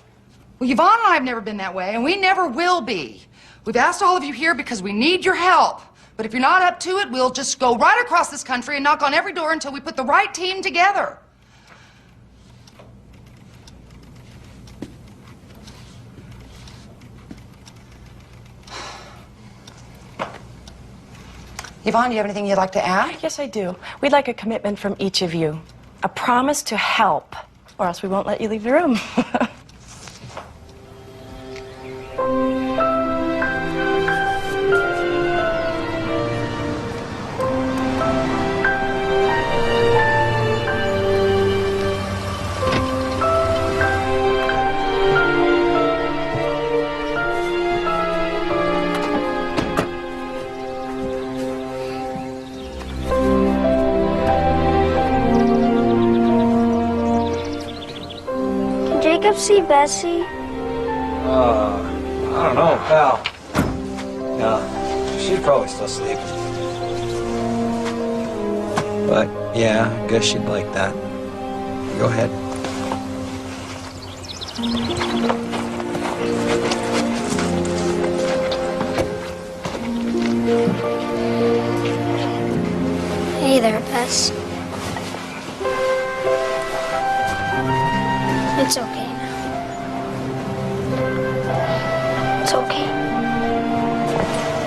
Well, Yvonne and I have never been that way, and we never will be. We've asked all of you here because we need your help. But if you're not up to it, we'll just go right across this country and knock on every door until we put the right team together.
Yvonne, do you have anything you'd like to add?
Yes, I do. We'd like a commitment from each of you. A promise to help, or else we won't let you leave the room.
See Bessie?
I don't know, pal. Yeah, she's probably still sleeping. But, yeah, I guess she'd like that. Go ahead.
Hey there, Bess. It's okay. It's okay.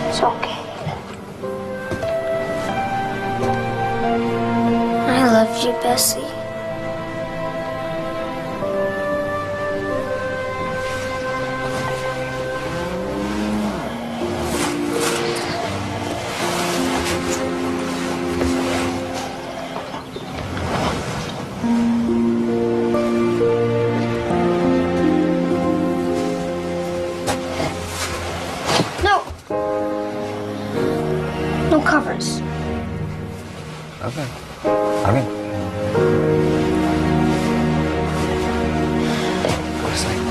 It's okay. I love you, Bessie. No covers.
Okay. Okay. Go to sleep.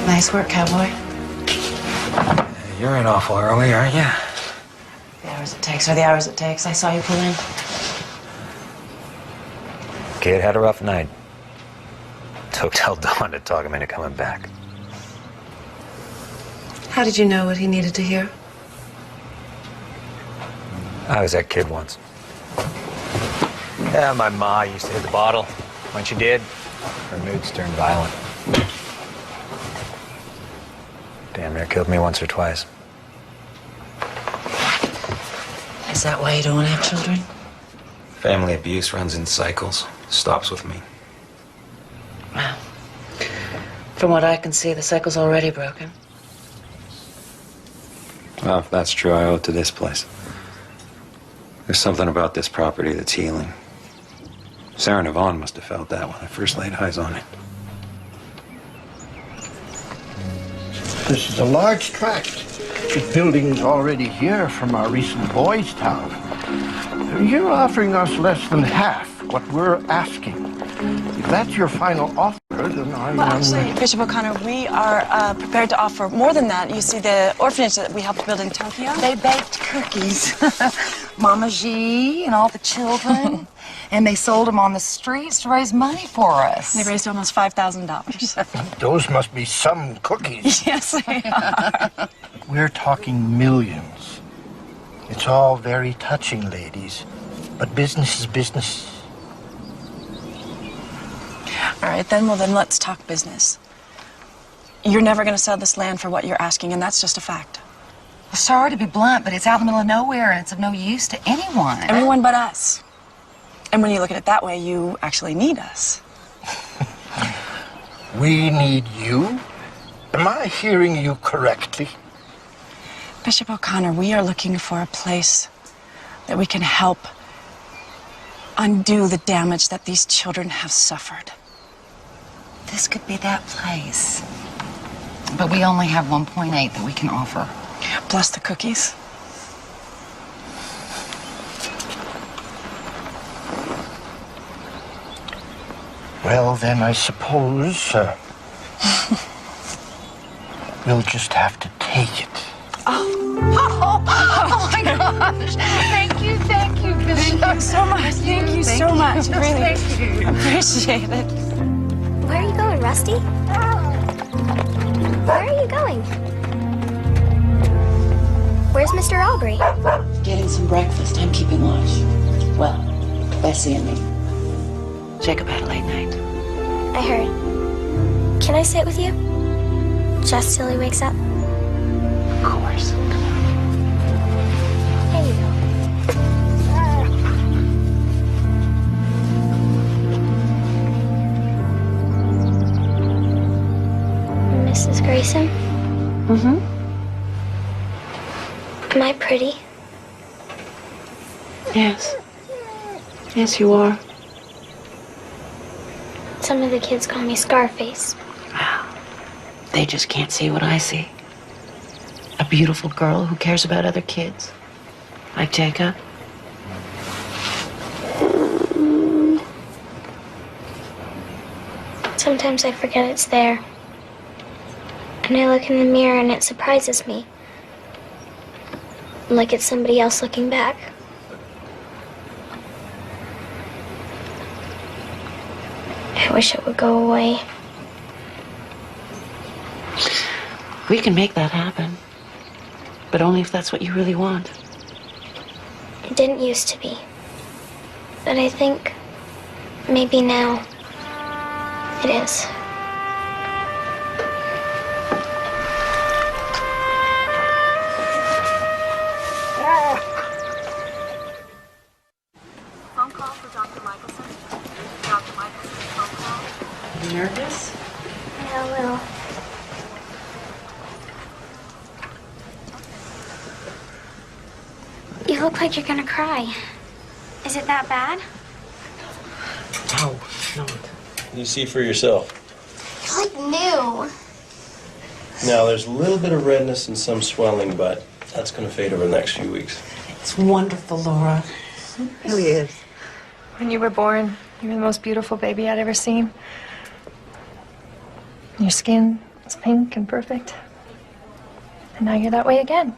Nice work, cowboy.
You're in awful early, aren't you?
The hours it takes are the hours it takes. I saw you pull in.
Kid had a rough night. Took till dawn to talk him into coming back.
How did you know what he needed to hear?
I was that kid once. Yeah, my ma used to hit the bottle. When she did, her moods turned violent. Damn near killed me once or twice.
Is that why you don't want to have children?
Family abuse runs in cycles. Stops with me.
Well, from what I can see, the cycle's already broken.
Well, if that's true, I owe it to this place. There's something about this property that's healing. Sarah and Yvonne must have felt that when I first laid eyes on it.
This is a large tract. The building's already here from our recent boys' town. You're offering us less than half what we're asking. If that's your final offer, then I'm...
Well, actually, Bishop O'Connor, we are prepared to offer more than that. You see, the orphanage that we helped build in Tokyo...
They baked cookies. Mama G and all the children. And they sold them on the streets to raise money for us.
They raised almost $5,000.
Those must be some cookies.
Yes, they are.
We're talking millions. It's all very touching, ladies, but business is business.
All right, then let's talk business. You're never going to sell this land for what you're asking, and that's just a fact.
Well, sorry to be blunt, but it's out in the middle of nowhere, and it's of no use to anyone.
Everyone but us. And when you look at it that way, you actually need us.
We need you? Am I hearing you correctly?
Bishop O'Connor, we are looking for a place that we can help undo the damage that these children have suffered.
This could be that place. But we only have 1.8 that we can offer.
Plus the cookies.
Well, then I suppose we'll just have to take it.
Oh my gosh. Thank you, Bishop.
Thank you so much. Thank you so much. Really
Thank you.
appreciate it.
Where are you going, Rusty? Where are you going? Where's Mr. Aubrey?
Getting some breakfast. I'm keeping watch. Well, Bessie and me. Jacob had a late night.
I heard. Can I sit with you? Just till he wakes up?
Of course.
There you go. Mrs. Grayson?
Mm-hmm.
Am I pretty?
Yes. Yes, you are.
Some of the kids call me Scarface.
They just can't see what I see. A beautiful girl who cares about other kids. Like Jacob.
Sometimes I forget it's there. And I look in the mirror and it surprises me. Like it's somebody else looking back. I wish it would go away.
We can make that happen. But only if that's what you really want.
It didn't used to be. But I think maybe now it is.
Phone call for Dr. Michelson. Dr. Michelson, phone call.
You nervous?
Yeah, a little. You look like you're gonna cry. Is it that bad?
No, no.
You see for yourself.
You're like new.
Now, there's a little bit of redness and some swelling, but that's going to fade over the next few weeks.
It's wonderful, Laura. It really is.
When you were born, you were the most beautiful baby I'd ever seen. Your skin was pink and perfect. And now you're that way again.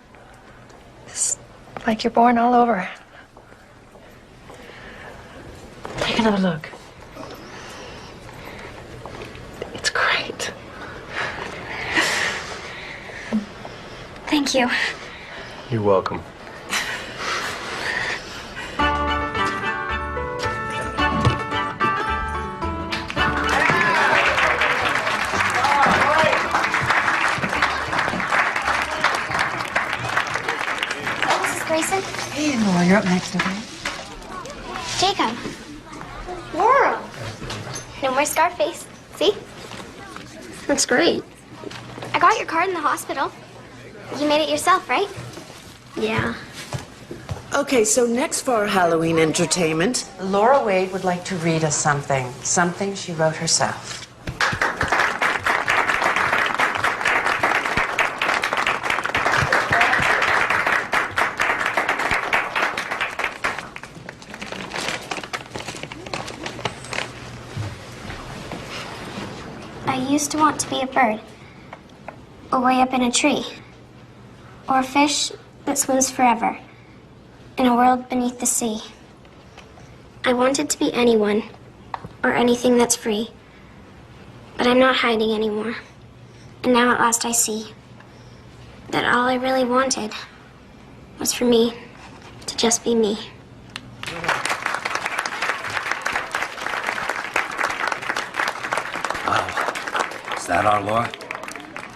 It's like you're born all over.
Take another look. It's great.
Thank you.
You're welcome.
Mrs. Grayson?
Hey, Laura, you're up next, okay?
Jacob. Laura. No more Scarface. See? That's great. I got your card in the hospital. You made it yourself, right? Yeah.
Okay, so next for our Halloween entertainment, Laura Wade would like to read us something. Something she wrote herself.
I used to want to be a bird. Way up in a tree. Or a fish that swims forever. In a world beneath the sea. I wanted to be anyone. Or anything that's free. But I'm not hiding anymore. And now at last I see that all I really wanted was for me just be me.
Wow. Is that our Laura?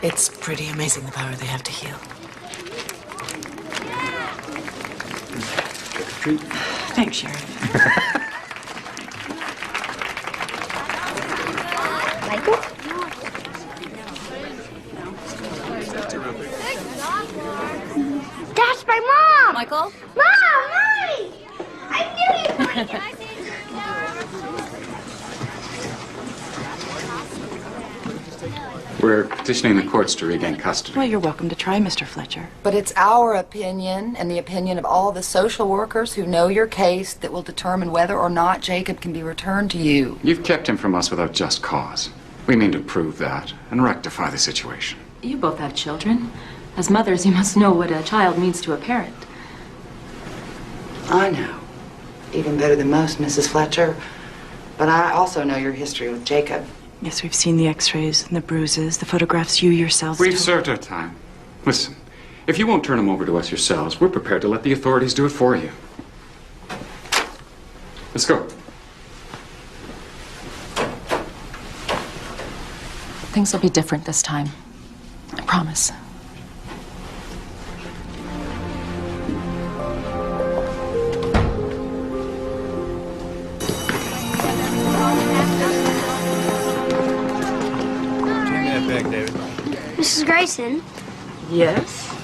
It's pretty amazing the power they have to heal.
Trick or treat.
Thanks, Sheriff.
Michael? That's my mom!
Michael?
Mom! Mommy! I knew you!
We're petitioning the courts to regain custody.
Well, you're welcome to try, Mr. Fletcher.
But it's our opinion and the opinion of all the social workers who know your case that will determine whether or not Jacob can be returned to you.
You've kept him from us without just cause. We mean to prove that and rectify the situation.
You both have children. As mothers, you must know what a child means to a parent.
I know. Even better than most, Mrs. Fletcher. But I also know your history with Jacob.
Yes, we've seen the x-rays and the bruises, the photographs you yourselves
We've
took.
served our time. Listen, if you won't turn him over to us yourselves, we're prepared to let the authorities do it for you. Let's go.
Things will be different this time. I promise.
Mrs. Grayson?
Yes?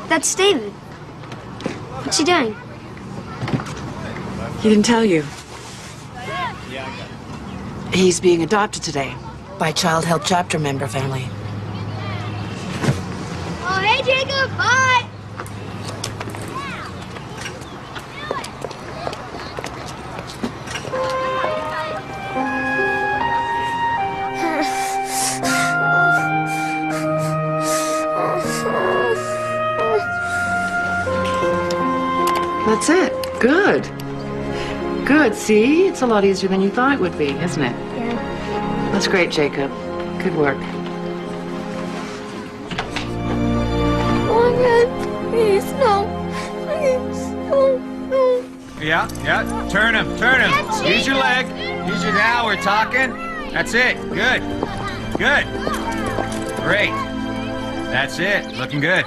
That's David. What's he doing?
He didn't tell you. He's being adopted today.
By Child Help Chapter member family.
Oh, hey, Jacob! Bye!
That's it. Good. Good. See? It's a lot easier than you thought it would be, isn't it?
Yeah.
That's great, Jacob. Good work.
Oh, God. Please, no. Please, no.
Yeah. Turn him. Use your leg. Use your, now we're talking. That's it. Good. Great. That's it. Looking good.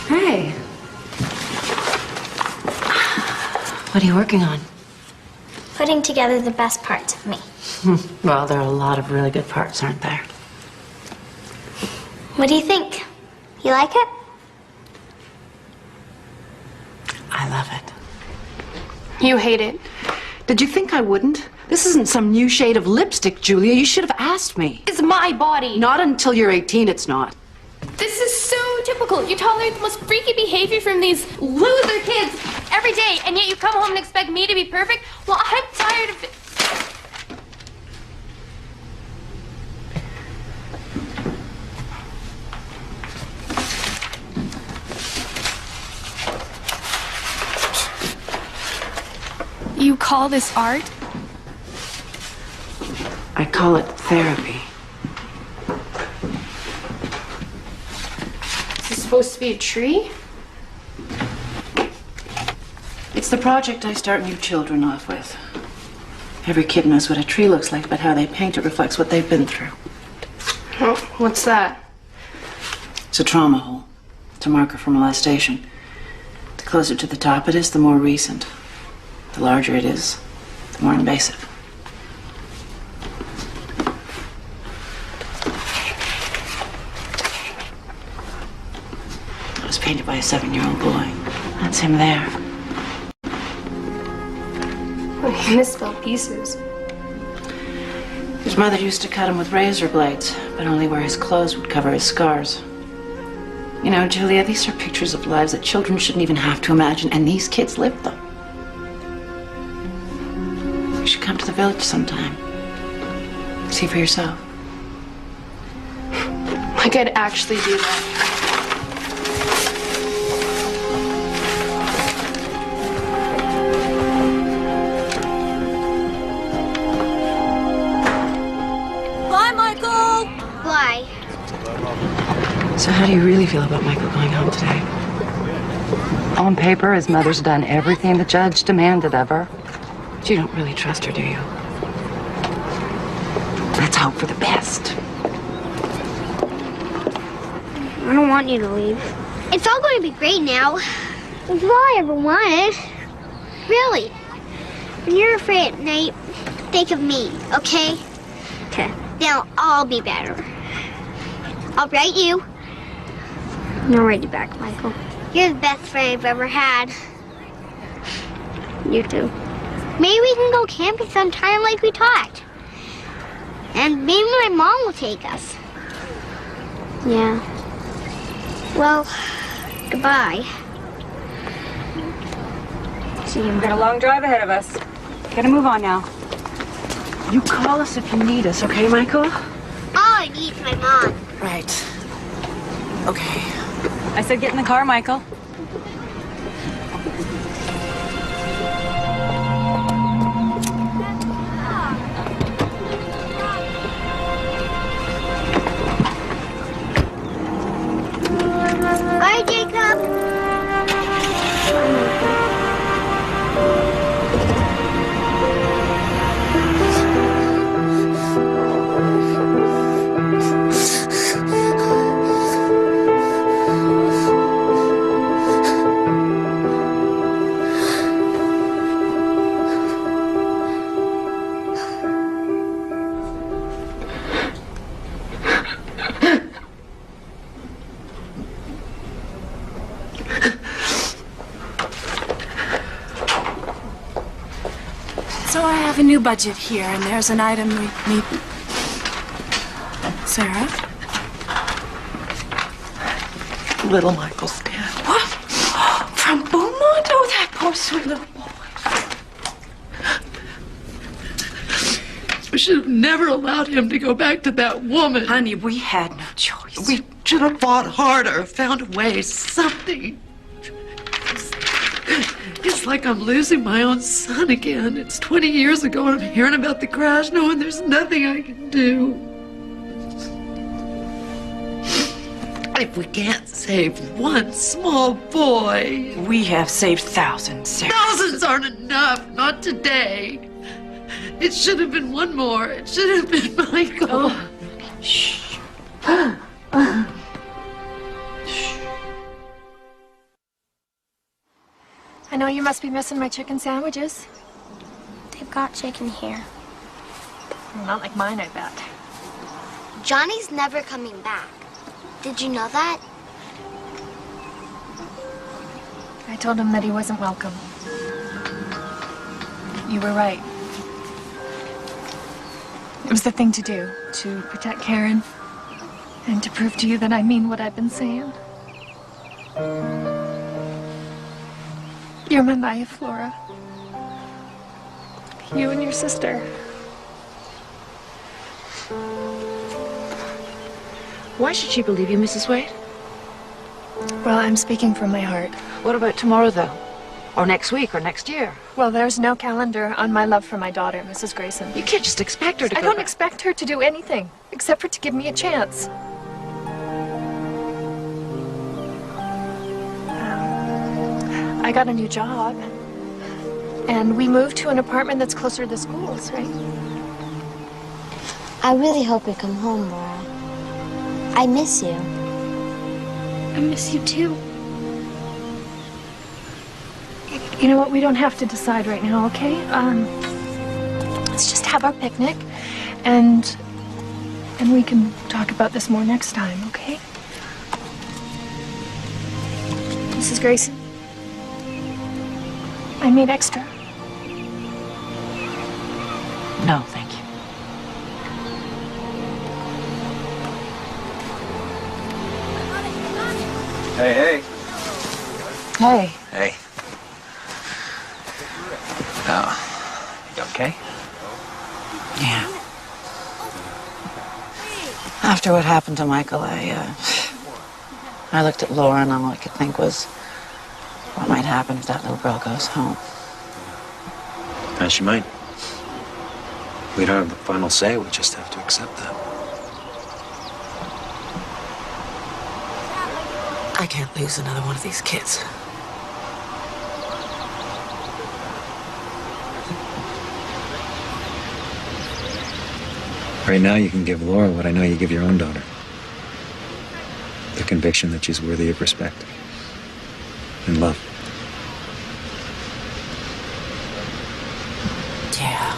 Hey.
What are you working on?
Putting together the best parts of me.
Well, there are a lot of really good parts, aren't there?
What do you think? You like it?
I love it.
You hate it. Did you think I wouldn't? This isn't some new shade of lipstick, Julia. You should have asked me.
It's my body.
Not until you're 18, it's not.
This is so typical. You tolerate the most freaky behavior from these loser kids every day, and yet you come home and expect me to be perfect? Well, I'm tired of it. You call this art?
I call it therapy.
Is this supposed to be a tree?
It's the project I start new children off with. Every kid knows what a tree looks like, but how they paint it reflects what they've been through.
Oh, what's that?
It's a trauma hole. It's a marker for molestation. The closer to the top it is, the more recent. The larger it is, the more invasive. It was painted by a 7-year-old boy. That's him there.
This fell pieces.
His mother used to cut him with razor blades, but only where his clothes would cover his scars. You know, Julia, these are pictures of lives that children shouldn't even have to imagine, and these kids lived them. You should come to the village sometime.
See for yourself.
Like I'd actually do that.
Bye, Michael!
Why?
So how do you really feel about Michael going home today?
On paper, his mother's done everything the judge demanded of her.
But you don't really trust her, do you?
Let's hope for the best.
I don't want you to leave. It's all going to be great now. It's all I ever wanted. Really. When you're afraid at night, think of me, okay? Okay. Then I'll all be better. I'll write you. And I'll write you back, Michael. You're the best friend I've ever had. You too. Maybe we can go camping sometime like we talked. And maybe my mom will take us. Yeah. Well, goodbye.
See you. We've got a long drive ahead of us. Gotta move on now.
You call us if you need us, okay, Michael?
All I need is my mom.
Right. Okay.
I said get in the car, Michael.
Bye, Jacob.
So I have a new budget here, and there's an item we need. Sarah?
Little Michael's dead.
What? From Beaumont? Oh, that poor sweet little boy.
We should have never allowed him to go back to that woman.
Honey, we had no choice.
We should have fought harder, found a way, something. It's like I'm losing my own son again. It's 20 years ago and I'm hearing about the crash knowing there's nothing I can do. If we can't save one small boy...
We have saved thousands, Sarah.
Thousands aren't enough, not today. It should have been one more. It should have been Michael.
Oh. Shh.
I know you must be missing my chicken sandwiches.
They've got chicken here.
Not like mine, I bet.
Johnny's never coming back. Did you know that?
I told him that he wasn't welcome. You were right. It was the thing to do, to protect Karen, and to prove to you that I mean what I've been saying. You're my life, Laura. You and your sister.
Why should she believe you, Mrs. Wade?
Well, I'm speaking from my heart.
What about tomorrow, though? Or next week, or next year?
Well, there's no calendar on my love for my daughter, Mrs. Grayson.
You can't just expect her to
I
go
don't
back.
expect her to do anything, except for to give me a chance. I got a new job, and we moved to an apartment that's closer to the schools, right?
I really hope you come home, Laura. I miss you.
I miss you too. You know what? We don't have to decide right now, okay? Let's just have our picnic, and we can talk about this more next time, okay? Mrs. Grayson, I made extra.
No, thank you.
Hey, hey.
Hey.
Hey. Oh, you okay?
Yeah. After what happened to Michael, I looked at Laura and all I could think was what might happen if that little girl goes home.
And she might. We don't have the final say, we just have to accept that.
I can't lose another one of these kids.
Right now, you can give Laura what I know you give your own daughter. The conviction that she's worthy of respect and love.
Yeah.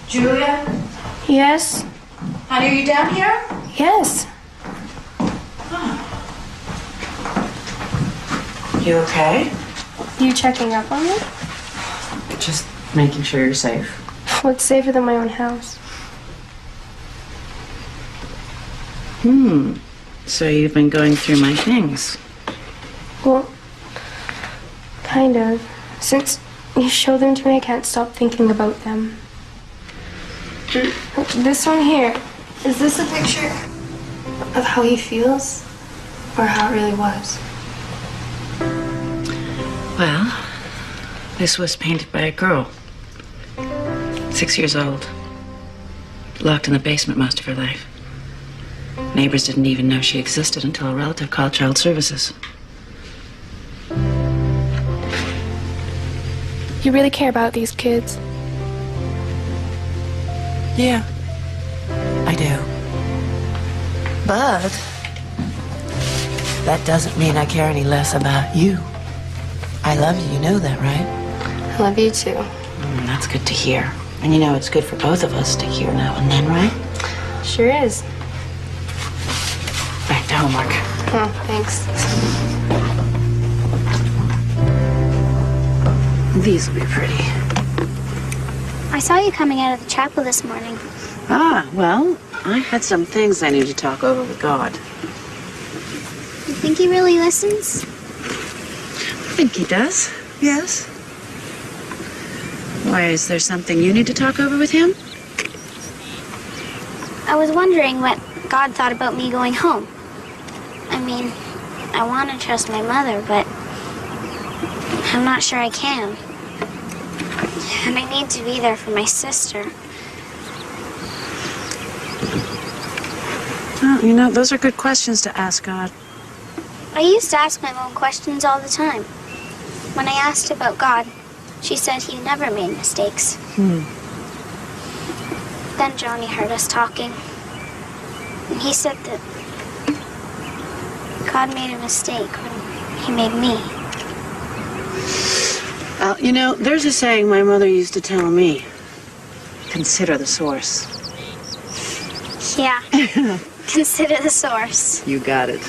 Julia?
Yes?
Honey, are you down here?
Yes.
You okay?
You checking up on me?
Just making sure you're safe.
What's safer than my own house?
So you've been going through my things.
Well, kind of. Since you showed them to me, I can't stop thinking about them. This one here, is this a picture of how he feels? Or how it really was?
Well, this was painted by a girl. 6 years old. Locked in the basement most of her life. Neighbors didn't even know she existed until a relative called Child Services.
You really care about these kids?
Yeah, I do. But that doesn't mean I care any less about you. I love you, you know that, right?
I love you too.
That's good to hear. And you know it's good for both of us to hear now and then, right?
Sure is.
Back to homework.
Oh, thanks.
These will be pretty.
I saw you coming out of the chapel this morning.
Ah, well, I had some things I need to talk over with God.
You think he really listens?
I think he does, yes. Why, is there something you need to talk over with him?
I was wondering what God thought about me going home. I mean, I want to trust my mother, but I'm not sure I can. And I need to be there for my sister.
Well, you know, those are good questions to ask God.
I used to ask my mom questions all the time. When I asked about God, she said he never made mistakes. Then Johnny heard us talking. And he said that God made a mistake when he made me.
Well, you know, there's a saying my mother used to tell me. Consider the source.
Yeah. Consider the source.
You got it.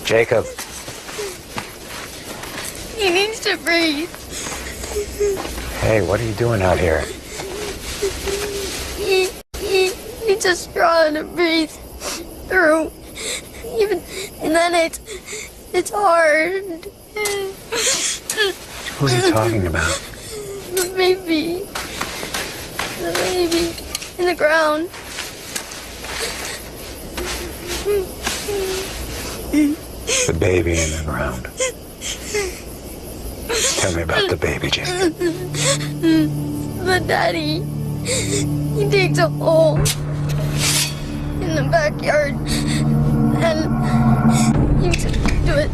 Jacob.
He needs to breathe.
Hey, what are you doing out here?
He just trying to breathe through. Even and then it's hard.
Who are you talking about?
The baby in the ground.
The baby in the ground. Tell me about the baby, Jacob.
The daddy, he digs a hole in the backyard and he just do it.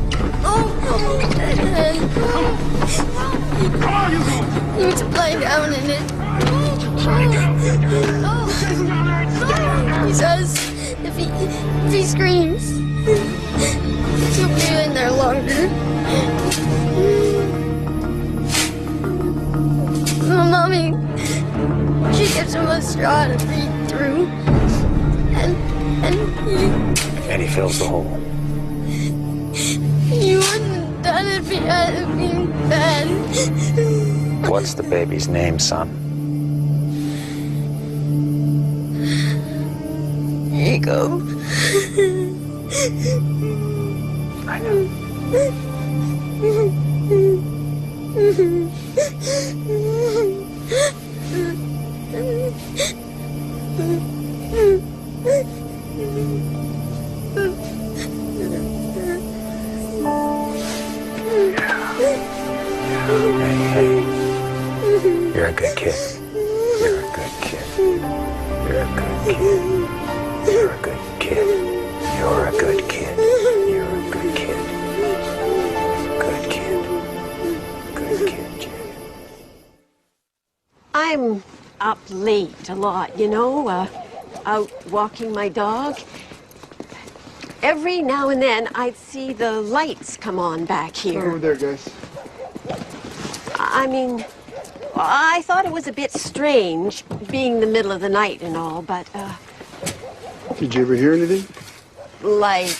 And then he was lying down in it. He says if he screams, he'll be in there longer.
fills the hole.
You wouldn't have done it if you hadn't been fed.
What's the baby's name, son?
Jacob.
I know. Hey. You're a good kid. You're a good kid. You're a good kid. You're a good kid. You're a good kid. You're a good kid. Good kid. Good kid, Jay.
I'm up late a lot, you know, out walking my dog. Every now and then I'd see the lights come on back here.
Over there, guys.
I mean, I thought it was a bit strange being the middle of the night and all, but,
Did you ever hear anything?
like,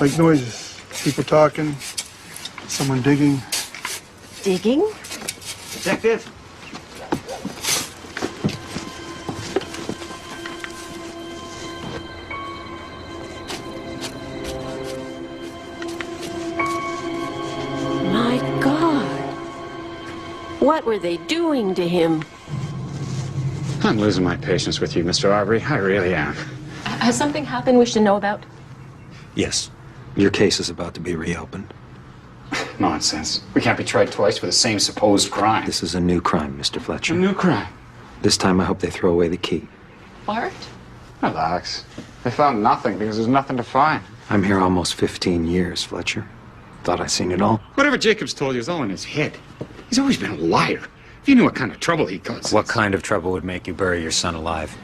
Like noises. People talking. Someone digging.
digging?
Detective?
My God. What were they doing to him?
I'm losing my patience with you, Mr. Arbery. I really am.
Has something happened we should know about?
Yes. Your case is about to be reopened.
Nonsense. We can't be tried twice for the same supposed crime.
This is a new crime, Mr. Fletcher.
A new crime?
This time I hope they throw away the key.
Bart?
Relax. They found nothing because there's nothing to find.
I'm here almost 15 years, Fletcher. Thought I'd seen it all.
Whatever Jacobs told you is all in his head. He's always been a liar. If you knew what kind of trouble he caused.
What kind of trouble would make you bury your son alive?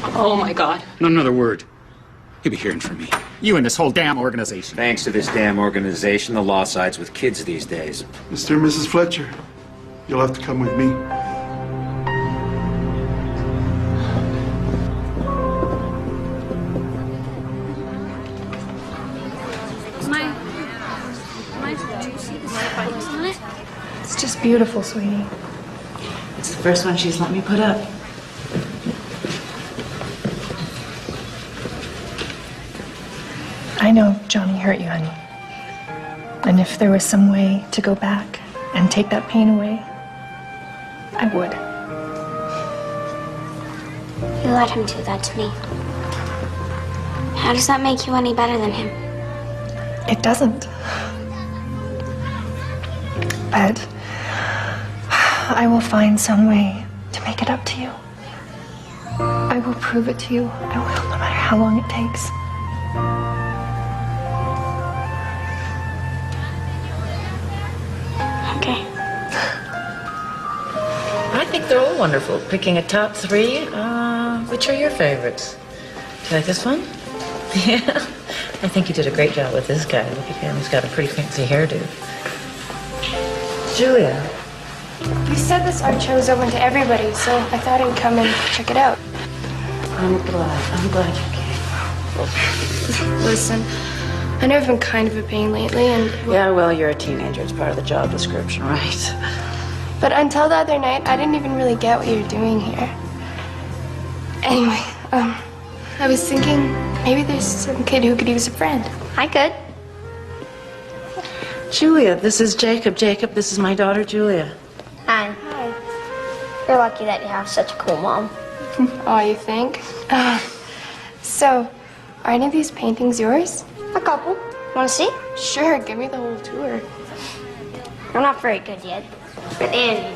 Oh my God.
Not another word. You'll be hearing from me. You and this whole damn organization.
Thanks to this damn organization, the law sides with kids these days.
Mr. and Mrs. Fletcher, you'll have to come with me.
Do you see the spikes on it?
It's just beautiful, sweetie.
It's the first one she's let me put up.
I know Johnny hurt you, honey. And if there was some way to go back and take that pain away, I would.
You let him do that to me. How does that make you any better than him?
It doesn't. But I will find some way to make it up to you. I will prove it to you. I will, no matter how long it takes.
Okay.
I think they're all wonderful. Picking a top three, which are your favorites? Do you like this one? Yeah. I think you did a great job with this guy. Look at him. He's got a pretty fancy hairdo. Julia.
You said this art show is open to everybody, so I thought I'd come and check it out.
I'm glad you came.
Listen, I know I've been kind of a pain lately, and...
Yeah, well, you're a teenager. It's part of the job description, right?
But until the other night, I didn't even really get what you're doing here. Anyway, I was thinking maybe there's some kid who could use a friend.
I could.
Julia, this is Jacob. Jacob, this is my daughter, Julia.
Hi. You're lucky that you have such a cool mom.
Oh, you think? So, are any of these paintings yours?
A couple. Want to see?
Sure, give me the whole tour.
I'm not very good yet. But Andy,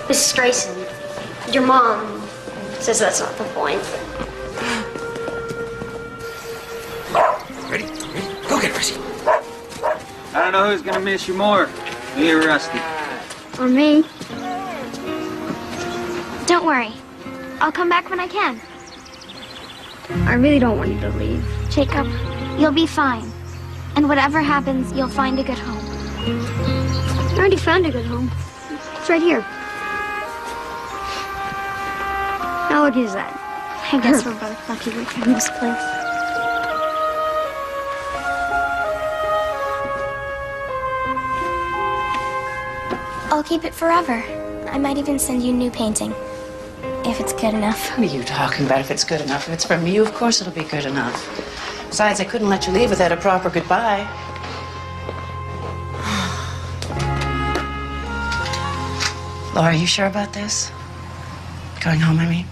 Mrs. Grayson, your mom says that's not the point.
Ready? Go get Rusty. I don't know who's gonna miss you more, me or Rusty.
Or me. Don't worry. I'll come back when I can. I really don't want you to leave. Jacob, you'll be fine. And whatever happens, you'll find a good home. I already found a good home. It's right here. Now what is that? I guess we're both lucky we're from this place. I'll keep it forever. I might even send you a new painting. If it's good enough.
What are you talking about if it's good enough? If it's from you, of course it'll be good enough. Besides, I couldn't let you leave without a proper goodbye. Laura, are you sure about this? Going home, I mean?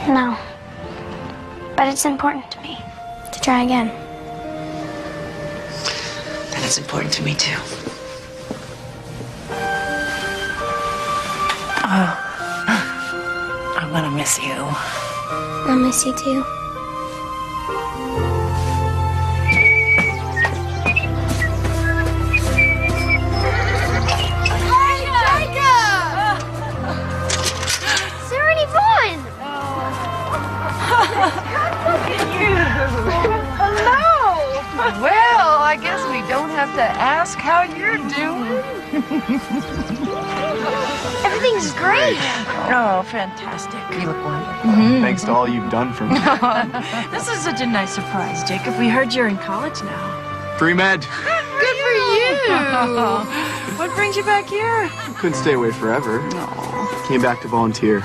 No. But it's important to me to try again.
Then it's important to me, too. Oh, I'm gonna miss you.
I'll miss you too.
Hey, Jacob!
Sarah Yvonne!
Hello! Well, I guess we don't have to ask how you're doing.
Everything's great.
Oh, fantastic. You look wonderful.
Thanks to all you've done for me.
This is such a nice surprise, Jacob. We heard you're in college now.
Pre-med.
Good for you. What brings you back here?
Couldn't stay away forever. Came back to volunteer.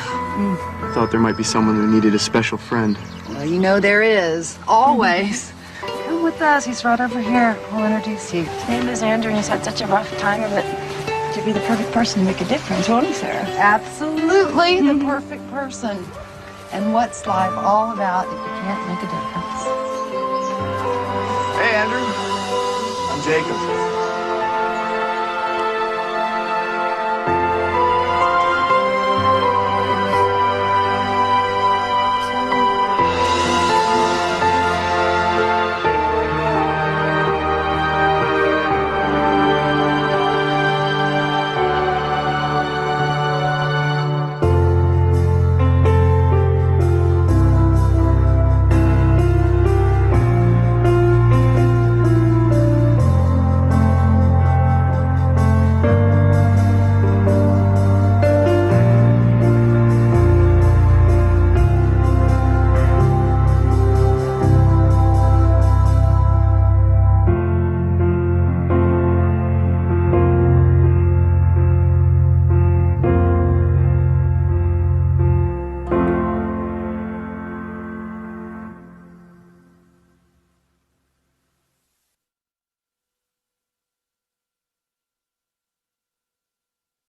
Thought there might be someone who needed a special friend.
Well, you know there is. Always. Come with us. He's right over here. I'll introduce you.
His name is Andrew, and he's had such a rough time of it. To be the perfect person to make a difference, won't he, Sarah?
Absolutely the perfect person. And what's life all about if you can't make a difference?
Hey, Andrew. I'm Jacob.